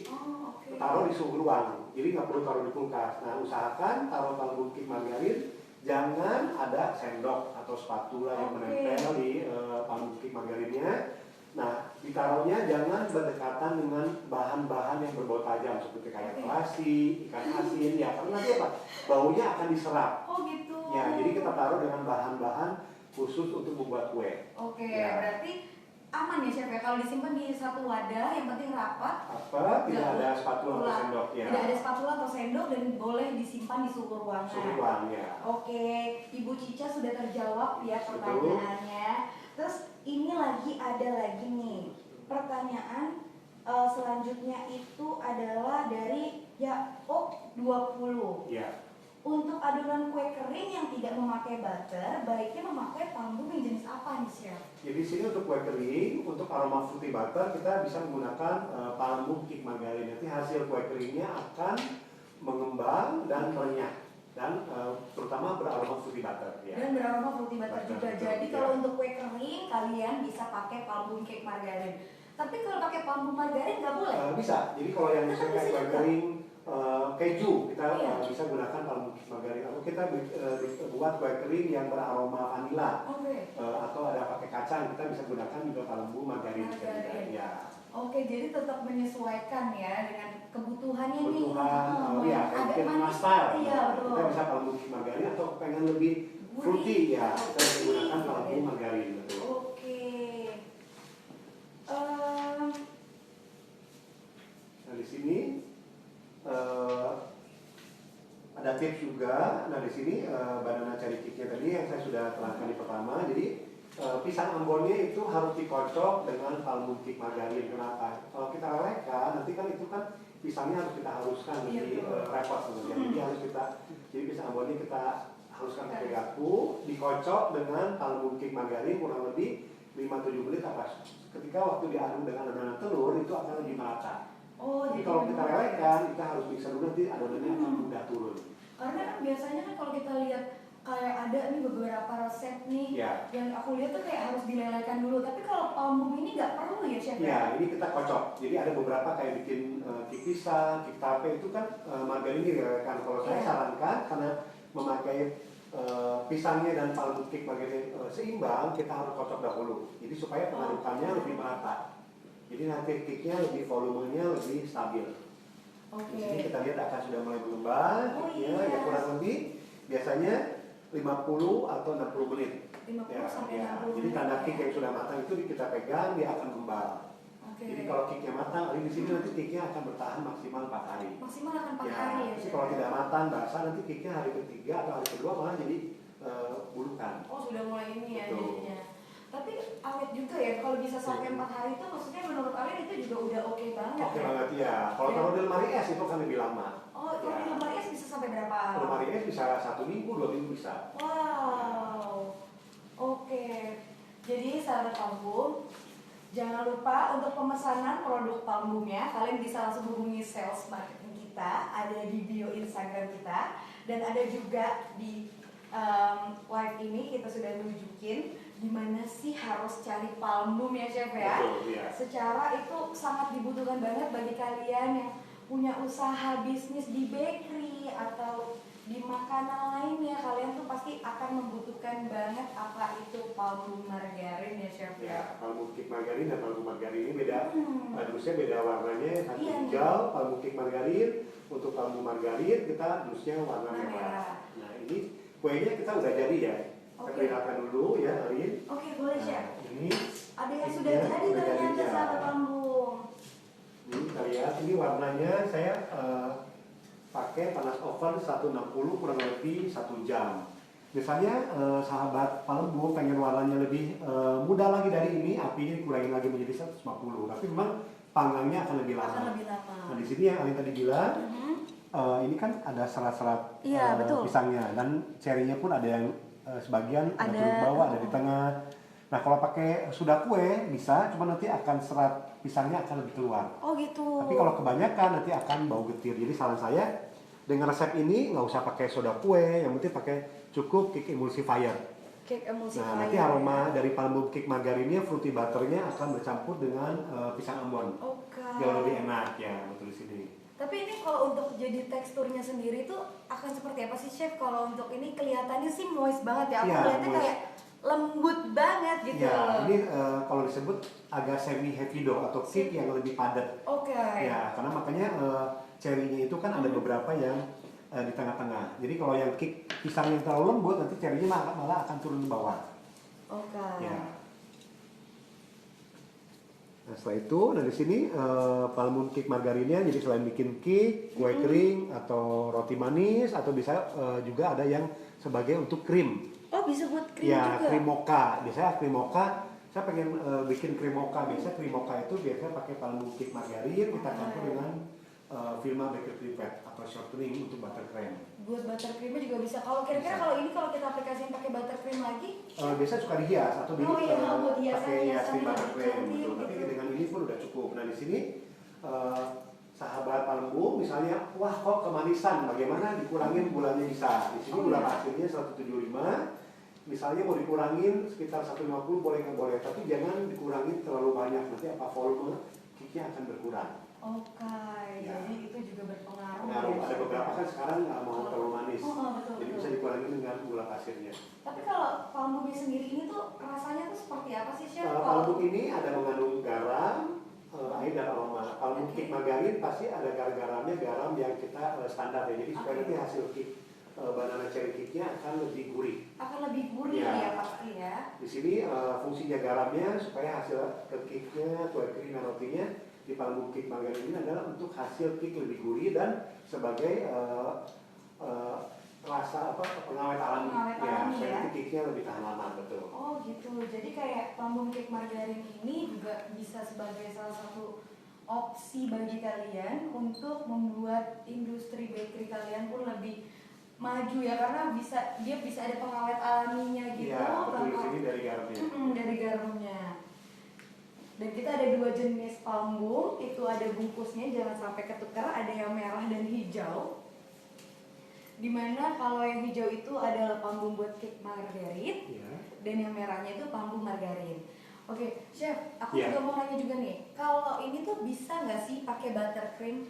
S2: taruh di suhu ruang, jadi nggak perlu taruh di kulkas. Nah, usahakan taruh Palembung cake margarin, jangan ada sendok atau spatula yang menempel di Palembung cake margarinnya. Nah, ditaruhnya jangan berdekatan dengan bahan-bahan yang berbau tajam seperti kayak terasi, ikan asin, ya karena nanti apa? Baunya akan diserap.
S1: Oh gitu.
S2: Ya, jadi kita taruh dengan bahan-bahan khusus untuk membuat kue.
S1: Oke, berarti aman ya Chef ya kalau disimpan di satu wadah, yang penting rapat.
S2: Apa? Tidak ada spatula atau sendok ya.
S1: Tidak ada spatula atau sendok dan boleh disimpan di suhu ruangan.
S2: Suhu ruang ya.
S1: Oke, Ibu Cica sudah terjawab ya pertanyaannya. Terus ini ada lagi nih pertanyaan selanjutnya itu adalah dari Yaok20.
S2: Ya.
S1: Untuk adonan kue kering yang tidak memakai butter, baiknya memakai Palembung yang jenis apa nih Chef?
S2: Jadi di sini untuk kue kering, untuk aroma fruity butter kita bisa menggunakan Palembung cake margarin. Nanti hasil kue keringnya akan mengembang dan renyah dan terutama beraroma fruity butter. Ya.
S1: Dan beraroma fruity butter juga. Jadi
S2: ya.
S1: kalau untuk kue kering kalian bisa pakai Palembung cake margarin. Tapi kalau pakai Palembung margarin nggak boleh?
S2: Bisa. Jadi kalau yang misalnya kue kering keju kita bisa gunakan Palembung cake margarin, atau kita buat kue kering yang beraroma vanila atau ada pakai kacang, kita bisa gunakan juga Palembung margarin. Ya.
S1: Oke, jadi tetap menyesuaikan ya dengan kebutuhannya nih.
S2: Agak manis.
S1: Iya, betul.
S2: Kita bisa Palembung cake margarin atau pengen lebih fruity ya, kita bisa gunakan Palembung margarin. Betul.
S1: Oke.
S2: Nah di sini ada tips juga. Nah di sini banana cherry cake-nya tadi yang saya sudah terangkan di pertama. Jadi pisang ambonnya itu harus dikocok dengan Palembung cake margarin. Kenapa? Kalau kita lelehkan, nanti kan itu kan pisangnya harus kita haluskan, jadi repot sebenarnya. Jadi harus jadi pisang ambonnya kita haluskan pakai garpu, dikocok dengan Palembung cake margarin kurang lebih 5-7 menit apa. Ketika waktu diaduk dengan adonan telur itu akan lebih merata. Jadi kalau kita lelehkan, kita harus mixer dulu, nanti adonannya akan mudah turun.
S1: Karena kan biasanya kan kalau kita lihat kayak ada nih beberapa resep nih yang aku lihat tuh kayak harus dilelehkan dulu. Tapi kalau Palembung ini nggak perlu ya Chef?
S2: Ya, ini kita kocok. Jadi ada beberapa kayak bikin cake pisang, cake tape itu kan margarin dilelehkan. Kalau saya sarankan karena memakai pisangnya dan Palembung cake margarin seimbang, kita harus kocok dahulu. Jadi supaya pengadukannya lebih merata. Jadi nanti cake-nya lebih volumenya lebih stabil. Di sini kita lihat akan sudah mulai mengembang. Ya kurang lebih biasanya 50 atau 60 menit.
S1: 50 sampai 60 menit.
S2: Jadi tanda cake yang sudah matang itu kita pegang, dia akan kembang. Jadi kalau cake-nya matang, di sini nanti cake-nya akan bertahan maksimal 4 hari.
S1: Maksimal akan 4 hari ya.
S2: Jadi kalau tidak matang, basah, nanti cake-nya hari ketiga atau hari kedua malah jadi bulukan.
S1: Oh sudah mulai ini ya jadinya. Tapi awet juga ya, kalau bisa sampai 4 hari itu maksudnya menurut kalian itu juga udah oke banget.
S2: Oke banget ya. Kalau taruh di lemari es itu kan lebih lama.
S1: Oh, kalau di lemari es bisa sampai berapa?
S2: Lemari es bisa 1 minggu, 2 minggu bisa.
S1: Wow. Oke. Jadi sahabat Palembung, jangan lupa untuk pemesanan produk Palembungnya kalian bisa langsung hubungi sales marketing kita, ada di bio Instagram kita, dan ada juga di live ini kita sudah nunjukin gimana sih harus cari Palembung ya Chef ya.
S2: Betul, ya.
S1: Secara itu sangat dibutuhkan banget bagi kalian yang punya usaha bisnis di bakery atau di makanan lainnya, kalian tuh pasti akan membutuhkan banget apa itu Palembung margarin ya Chef
S2: ya. Palembung cake margarin dan Palembung margarin ini beda, dusnya beda warnanya, satu hijau Palembung cake margarin. Untuk Palembung margarin kita dusnya warna merah. Nah ini kuenya kita udah jadi ya. Kita perlihatkan dulu ya Arin.
S1: Oke, boleh Chef.
S2: Ini pakai panas oven 160 kurang lebih 1 jam. Misalnya sahabat Palembung pengen warnanya lebih muda lagi dari ini, apinya dikurangin lagi menjadi 150. Tapi memang panggangnya akan lebih lama.
S1: Akan lebih lama.
S2: Nah di sini yang Alin tadi bilang, ini kan ada serat-serat
S1: Iya, betul.
S2: pisangnya dan cerinya pun ada yang sebagian ada
S1: Ada.
S2: di bawah, ada di tengah. Nah kalau pakai sudah kue bisa, cuma nanti akan serat pisangnya akan lebih keluar.
S1: Oh gitu.
S2: Tapi kalau kebanyakan nanti akan bau getir. Jadi saran saya dengan resep ini nggak usah pakai soda kue, yang penting pakai cukup cake emulsifier.
S1: Cake emulsifier.
S2: Nah nanti aroma dari Palembung cake margarinnya, fruity butternya akan bercampur dengan pisang Ambon.
S1: Oke.
S2: Jauh lebih enak ya, betul di sini.
S1: Tapi ini kalau untuk jadi teksturnya sendiri tuh akan seperti apa sih chef? Kalau untuk ini kelihatannya sih moist banget ya. Aku
S2: Iya,
S1: lihatnya
S2: moist.
S1: kayak lembut banget gitu
S2: Ya,
S1: loh.
S2: ini kalau disebut agak semi heavy dough atau cake yang lebih padat.
S1: Oke.
S2: Ya, karena makanya cherry-nya itu kan ada beberapa yang di tengah-tengah. Jadi kalau yang cake pisang yang terlalu lembut, nanti cherry-nya malah akan turun ke bawah.
S1: Oke.
S2: Ya. Nah setelah itu dari sini Palembung cake margarinnya, jadi selain bikin cake, kue kering atau roti manis atau bisa juga ada yang sebagai untuk krim.
S1: Oh bisa buat krim
S2: Ya,
S1: juga?
S2: krim mocha. Biasanya krim mocha, saya pengen bikin krim mocha. Biasanya krim mocha itu biasanya pakai Palembung cake margarin, kita campur dengan Vilma Baker Private atau shortening untuk buttercream.
S1: Buat buttercreamnya juga bisa. Kalau kira-kira
S2: Bisa.
S1: kalau ini kalau kita aplikasiin pakai buttercream lagi,
S2: Biasanya suka dihias atau
S1: Oh iya, buat
S2: pakai
S1: hiasan-hiasan
S2: hias
S1: yang
S2: buttercream
S1: cantik
S2: gitu. Tapi
S1: gitu.
S2: dengan ini pun udah cukup. Nah di sini sahabat Palembung misalnya, wah kok kemanisan, bagaimana dikurangin gulanya bisa. Di sini gula pasirnya 175. Misalnya mau dikurangin sekitar 150 boleh nggak boleh, tapi jangan dikurangin terlalu banyak, nanti apa volume cake-nya akan berkurang.
S1: Oke,
S2: Ya.
S1: jadi itu juga berpengaruh.
S2: Pengaruh,
S1: ya,
S2: ada
S1: Chef?
S2: beberapa kan sekarang nggak mau terlalu manis,
S1: betul,
S2: jadi
S1: betul.
S2: bisa dikurangin dengan gula pasirnya.
S1: Tapi kalau palembungnya sendiri ini tuh rasanya tuh seperti apa sih chef?
S2: Palembung ini ada mengandung garam, air dan aroma. Palembung cake margarin pasti ada garamnya, garam yang kita standar ya, jadi supaya nanti hasil cake banana cherry cake-nya akan lebih gurih.
S1: Akan lebih gurih
S2: Ya.
S1: ya pasti ya.
S2: Di sini fungsinya garamnya supaya hasil cake-nya, kue kering dan rotinya di Palembung cake margarin ini adalah untuk hasil cake lebih gurih dan sebagai rasa pengawet alami.
S1: Pengawet
S2: Ya,
S1: alami
S2: supaya
S1: ya.
S2: nanti cake-nya lebih tahan lama, betul.
S1: Oh gitu. Jadi kayak palembung cake margarin ini juga bisa sebagai salah satu opsi bagi kalian untuk membuat industri bakery kalian pun lebih maju ya, karena dia bisa ada pengawet alaminya gitu.
S2: Iya, betul di
S1: tanpa-
S2: sini dari garamnya.
S1: Dari garamnya. Dan kita ada 2 jenis palembung, itu ada bungkusnya jangan sampai ketukar, ada yang merah dan hijau. Dimana kalau yang hijau itu adalah palembung buat cake margarin,
S2: Iya.
S1: dan yang merahnya itu palembung margarin. Oke, chef, aku
S2: Iya.
S1: juga mau nanya juga nih, kalau ini tuh bisa nggak sih pakai buttercream?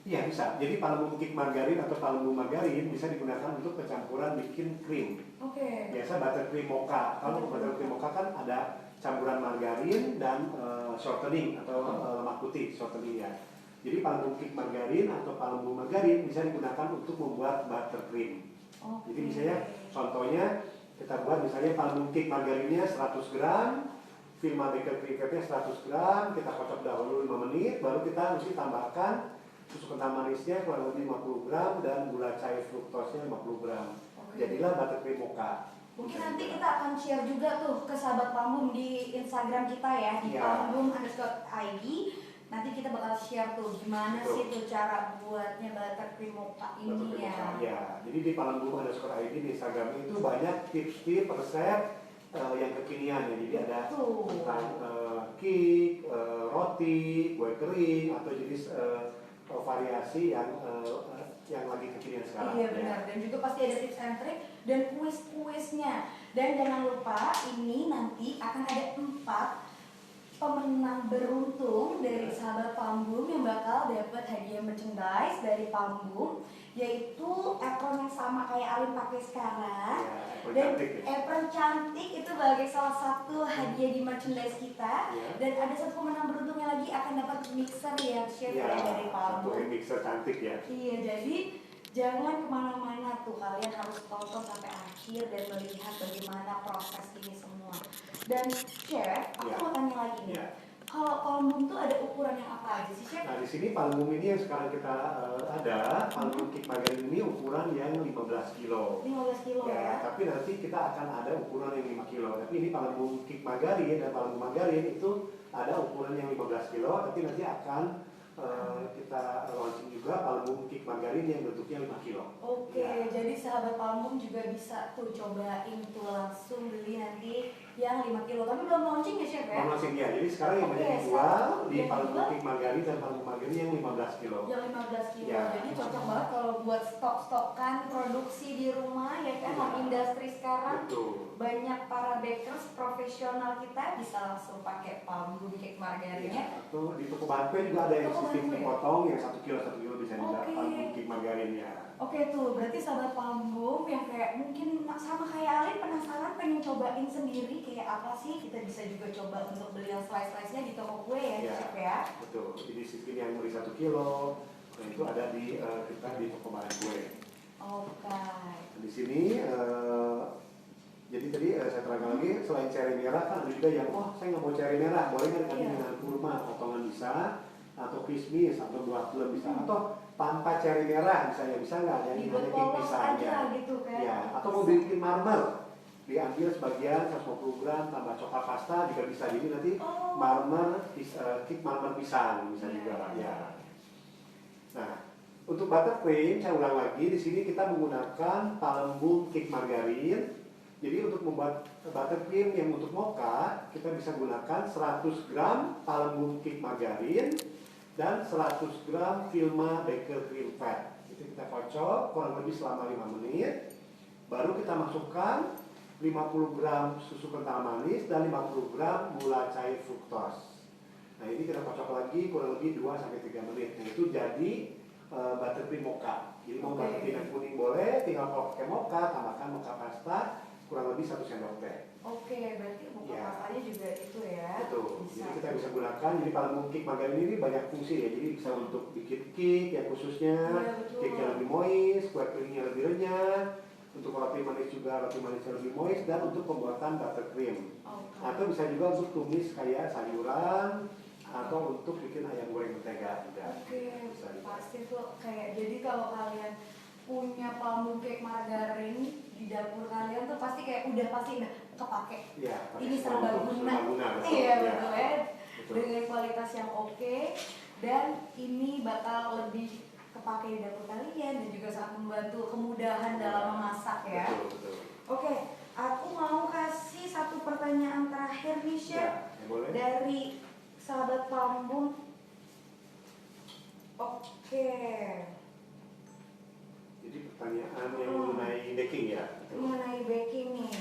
S2: Iya bisa. Jadi Palembung cake margarin atau Palembung margarin bisa digunakan untuk pencampuran bikin krim.
S1: Oke.
S2: Biasa buttercream mocha. Kalau buttercream mocha kan ada campuran margarin dan shortening atau lemak putih shortening ya. Jadi Palembung cake margarin atau Palembung margarin bisa digunakan untuk membuat buttercream.
S1: Oke.
S2: Jadi misalnya contohnya kita buat misalnya Palembung cake margarinnya 100 gram, Vilma Baker Private-nya 100 gram, kita kocok dahulu 5 menit, baru kita mesti tambahkan susu kental manisnya kurang lebih 50 gram dan gula cair fruktosnya 50 gram.
S1: Oke.
S2: Jadilah buttercream mocha.
S1: Mungkin nanti kita akan share juga tuh ke sahabat Palembung di Instagram kita ya, di
S2: Iya.
S1: palembung_id. Nanti kita bakal share tuh gimana
S2: Betul.
S1: sih tuh cara buatnya buttercream mocha ini
S2: Buttercream
S1: ya.
S2: mocha. Ya, jadi di Palembung_id di Instagram itu banyak tips-tips resep yang kekinian ya. Jadi ada
S1: Tuh.
S2: tentang cake, roti, kue kering atau jenis variasi yang lagi kekinian sekarang.
S1: Iya
S2: ya.
S1: benar, dan juga pasti ada tips and trick dan kuis-kuisnya. Dan jangan lupa ini nanti akan ada 4 pemenang beruntung dari sahabat Palembung yang bakal dapat hadiah merchandise dari Palembung, yaitu apron yang sama kayak Alin pakai sekarang.
S2: Ya, apron
S1: Dan
S2: cantik ya.
S1: apron cantik itu sebagai salah satu hadiah di merchandise kita.
S2: Ya.
S1: Dan ada 1 pemenang beruntungnya lagi akan dapat mixer ya chef
S2: Ya,
S1: ya, dari
S2: satu
S1: Palembung.
S2: mixer cantik ya.
S1: Iya, jadi jangan kemana-mana tuh, kalian harus tonton sampai akhir dan melihat bagaimana proses ini semua. Dan chef, aku
S2: Ya.
S1: mau tanya lagi nih,
S2: Ya.
S1: Kalau Palembum tuh ada ukuran yang apa aja sih, Chef?
S2: Nah, di sini Palembum ini yang sekarang kita ada, Palembum Kick Margarin ini ukuran yang 15 kilo.
S1: 15 kilo ya?
S2: Tapi nanti kita akan ada ukuran yang 5 kilo. Tapi ini Palembum Kick Margarin dan Palembum Margarin itu ada ukuran yang 15 kilo, tapi nanti akan kita launching juga Palembum Kick Margarin yang bentuknya 5 kilo.
S1: Oke, jadi sahabat Palembum juga bisa tuh cobain tuh langsung beli nanti yang 5 kilo. Tapi belum launching ya, Chef ya?
S2: Belum launching ya. Jadi sekarang yang banyak dijual di Palembum Kick Margarin dan Palembum Margarin yang 15 kilo.
S1: Yang 15 kilo.
S2: Ya.
S1: Jadi cocok banget kalau buat stok-stokan produksi di rumah ya kan, home industry sekarang.
S2: Betul.
S1: Banyak para bakers profesional kita bisa langsung pakai Palembum Kick Margarin ya.
S2: Atau di toko bahan kue juga ada yang
S1: Toko bahan
S2: sistem
S1: kue.
S2: dipotong yang 1 kilo bisa juga
S1: Oke.
S2: Palembum Kick Margarin ya.
S1: Oke tuh, berarti sahabat Palembum yang kayak mungkin sama kayak Alin penasaran pengen cobain sendiri kayak apa sih, kita bisa juga coba untuk beli yang slice-slice-nya di toko kue ya,
S2: Ya,
S1: Chef ya.
S2: betul. Jadi sistem yang beli 1 kilo, nah itu ada di kita di toko bahan kue.
S1: Oke.
S2: Di sini jadi tadi saya terangkan lagi, selain ceri merah kan ada juga yang saya nggak mau ceri merah, boleh nggak diganti dengan kurma potongan bisa, atau kismis atau buah plum bisa, atau tanpa ceri merah misalnya, bisa nggak yang
S1: Dibuat
S2: hanya
S1: polos
S2: pisang
S1: aja
S2: aja
S1: gitu kan.
S2: ya, atau mau bikin marmer, diambil sebagian 150 gram tambah coklat pasta juga bisa, jadi nanti marmer kick marmer pisang bisa juga ya. Nah, untuk buttercream saya ulang lagi, di sini kita menggunakan Palembum Kick Margarin. Jadi untuk membuat buttercream yang untuk mocha, kita bisa gunakan 100 gram Palembum Kick Margarin dan 100 gram Vilma Baker Cream Fat. Itu kita kocok kurang lebih selama 5 menit. Baru kita masukkan 50 gram susu kental manis dan 50 gram gula cair fruktos. Nah, ini kita kocok lagi kurang lebih 2-3 menit. Nah, itu jadi buttercream mocha. Jadi mau buttercream yang kuning boleh, tinggal kalau pakai mocha, tambahkan mocha pasta kurang lebih 1 sendok teh.
S1: Oke, berarti mocha pastanya juga itu ya.
S2: Betul.
S1: Bisa.
S2: Jadi kita bisa gunakan, jadi Palembum Kick Margarin ini banyak fungsi ya. Jadi bisa untuk bikin cake yang khususnya, cake yang lebih moist, kue keringnya lebih renyah. Untuk roti manis juga, roti manisnya lebih moist, dan untuk pembuatan buttercream. Atau bisa juga untuk tumis kayak sayuran, atau untuk bikin ayam goreng mentega juga.
S1: Oke, pasti tuh kayak, jadi kalau kalian punya Palembum Kick Margarin di dapur kalian tuh pasti kayak udah kepake.
S2: Ya,
S1: ini serbaguna. Iya betul ya. Dengan kualitas yang oke, dan ini bakal lebih kepake di dapur kalian dan juga sangat membantu kemudahan dalam memasak ya.
S2: Betul.
S1: Oke, aku mau kasih satu pertanyaan terakhir nih, Chef.
S2: Ya, boleh.
S1: Dari sahabat Palembum. Oke.
S2: Jadi pertanyaan yang mengenai baking ya?
S1: Mengenai baking nih.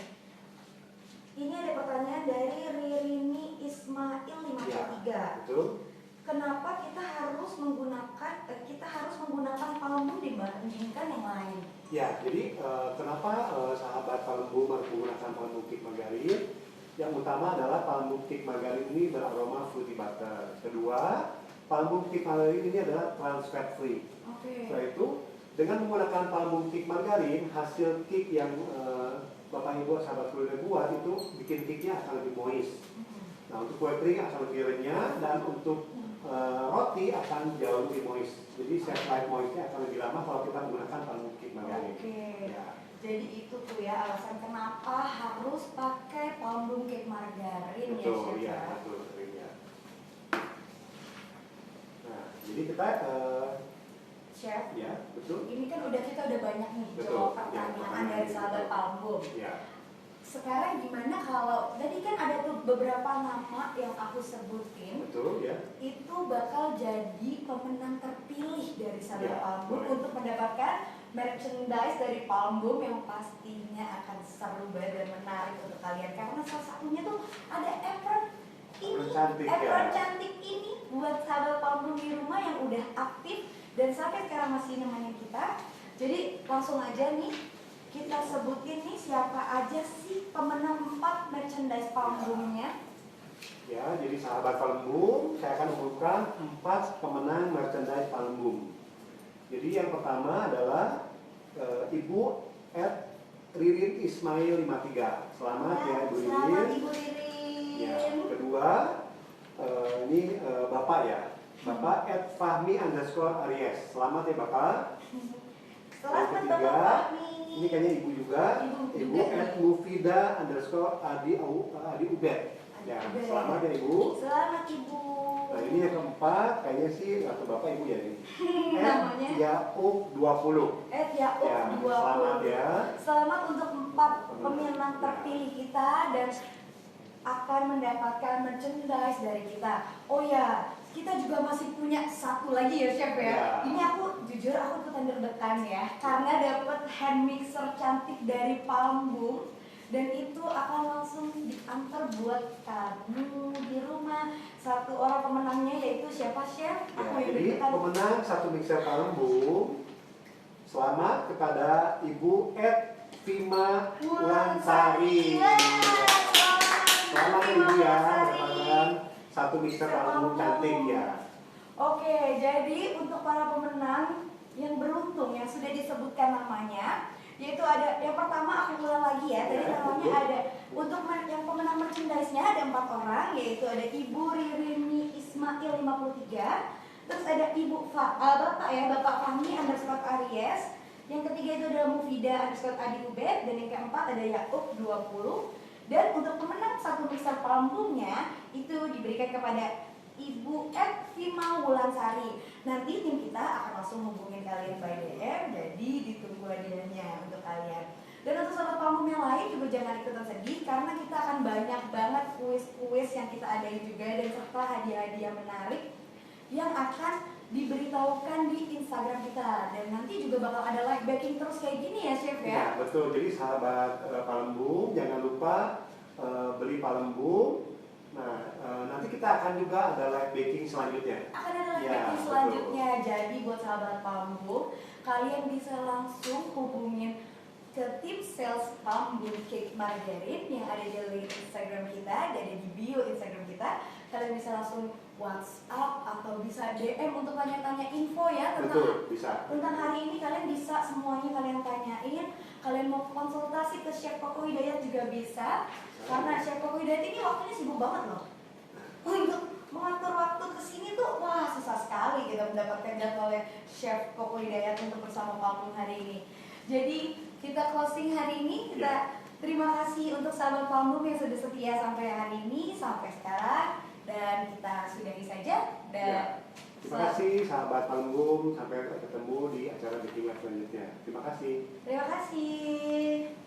S1: Ini ada pertanyaan dari Ririni Ismail 53.
S2: Ya, betul.
S1: Kenapa kita harus menggunakan Palembum dibandingkan yang lain?
S2: Ya, jadi kenapa sahabat Palembum harus menggunakan Palembum Kick Margarin? Yang utama adalah Palembum Kick Margarin ini beraroma fruity butter. Kedua, Palembum Kick Margarin ini adalah trans fat free. Setelah itu, dengan menggunakan Palembum Kick Margarin, hasil cake yang Bapak Ibu sahabat kuliner buat itu bikin cake-nya akan lebih moist. Nah, untuk kue kering akan lebih renyah, dan untuk roti akan jauh lebih moist. Jadi shelf life moistnya akan lebih lama kalau kita menggunakan Palembum Kick Margarin. Ya.
S1: Jadi itu tuh ya alasan kenapa harus pakai Palembum Kick Margarin.
S2: Betul,
S1: ya, Chef.
S2: betul ya. Nah, jadi kita
S1: Chef,
S2: ya, betul.
S1: ini kan kita udah banyak nih
S2: Betul,
S1: jawab
S2: ya,
S1: pertanyaan dari sahabat Palembum.
S2: Ya.
S1: Sekarang gimana kalau tadi kan ada tuh beberapa nama yang aku sebutin.
S2: Betul ya.
S1: Itu bakal jadi pemenang terpilih dari sahabat
S2: Ya,
S1: Palembum untuk mendapatkan merchandise dari Palembum yang pastinya akan seru banget dan menarik untuk kalian, karena salah satunya tuh ada apron ini, apron cantik ini buat sahabat Palembum di rumah yang udah aktif dan sampai sekarang masih nemenin kita. Jadi langsung aja nih kita sebutin nih siapa aja sih pemenang 4 merchandise Palembumnya.
S2: Ya, jadi sahabat Palembum, saya akan umumkan 4 pemenang merchandise Palembum. Jadi yang pertama adalah Ibu Ririn Ismail 53. Selamat ya Ibu Ririn.
S1: Selamat Ibu Ririn.
S2: Ya, kedua ini Bapak ya, Bapak @fahmi_aries. Selamat ya Bapak. Yang
S1: Selamat
S2: ketiga,
S1: Bapak Fahmi.
S2: ini kayaknya Ibu juga,
S1: Ibu
S2: Ibu @mufida_adi ubed. Ya, selamat ya Ibu.
S1: Selamat Ibu.
S2: Nah ini yang keempat, kayaknya sih atau Bapak Ibu ya ini.
S1: Namanya
S2: @yaub20. Ya,
S1: @yaub20.
S2: selamat ya.
S1: Selamat untuk 4 pemenang terpilih kita dan akan mendapatkan merchandise dari kita. Oh ya, kita juga masih punya satu lagi ya Chef ya.
S2: Ya.
S1: Ini aku jujur aku ikutan deg-degan ya, karena dapat hand mixer cantik dari Palembang dan itu akan langsung diantar buat kamu di rumah. Satu orang pemenangnya yaitu siapa Chef?
S2: Ya,
S1: Aku yang
S2: jadi
S1: deg-degan.
S2: pemenang satu mixer Palembang. Selamat kepada Ibu Vima Ulansari. Selamat ya Ibu ya, mendapatkan satu mixer Palembang cantik ya.
S1: Oke, jadi untuk para pemenang yang beruntung yang sudah disebutkan namanya, yaitu ada yang pertama aku ulang lagi ya, tadi
S2: Ya,
S1: namanya
S2: betul.
S1: ada untuk yang pemenang merchandise-nya ada 4 orang, yaitu ada Ibu Ririni Ismail 53, terus ada Bapak ya, Bapak Fahmi_aries, yang ketiga itu adalah Mufida_adi ubed, dan yang keempat ada Yaub20. Dan untuk pemenang satu mixer Palembangnya itu diberikan kepada Ibu Vima Wulansari. Nanti tim kita akan langsung hubungin kalian by DM, jadi ditunggu hadiahnya untuk kalian. Dan untuk sahabat Palembang yang lain juga jangan ikutan sedih, karena kita akan banyak banget kuis-kuis yang kita adain juga, dan serta hadiah-hadiah menarik yang akan diberitahukan di Instagram kita. Dan nanti juga bakal ada live backing terus kayak gini ya Chef ya.
S2: Ya betul, jadi sahabat Palembang jangan lupa beli Palembang. Nah nanti kita akan juga ada live baking selanjutnya.
S1: Akan ada live
S2: Ya,
S1: backing
S2: betul.
S1: selanjutnya. Jadi buat sahabat Palembang, kalian bisa langsung hubungin ke tim sales Palembang Cake Margarin yang ada di link Instagram kita, ada di bio Instagram kita. Kalian bisa langsung WhatsApp atau bisa DM untuk tanya-tanya info ya
S2: Betul, bisa.
S1: tentang hari ini. Kalian bisa semuanya kalian tanyain. Kalian mau konsultasi ke Chef Koko Hidayat juga bisa, karena Chef Koko Hidayat ini waktunya sibuk banget loh. Untuk mengatur waktu kesini tuh wah susah sekali kita mendapatkan jadwalnya Chef Koko Hidayat untuk bersama Palembang hari ini. Jadi kita closing hari ini, kita terima kasih untuk sahabat Palembang yang sudah setia sampai hari ini, sampai sekarang, dan kita sudahi saja. Dan
S2: terima kasih sahabat Palembang, sampai ketemu di acara baking live selanjutnya. Terima kasih.
S1: terima kasih.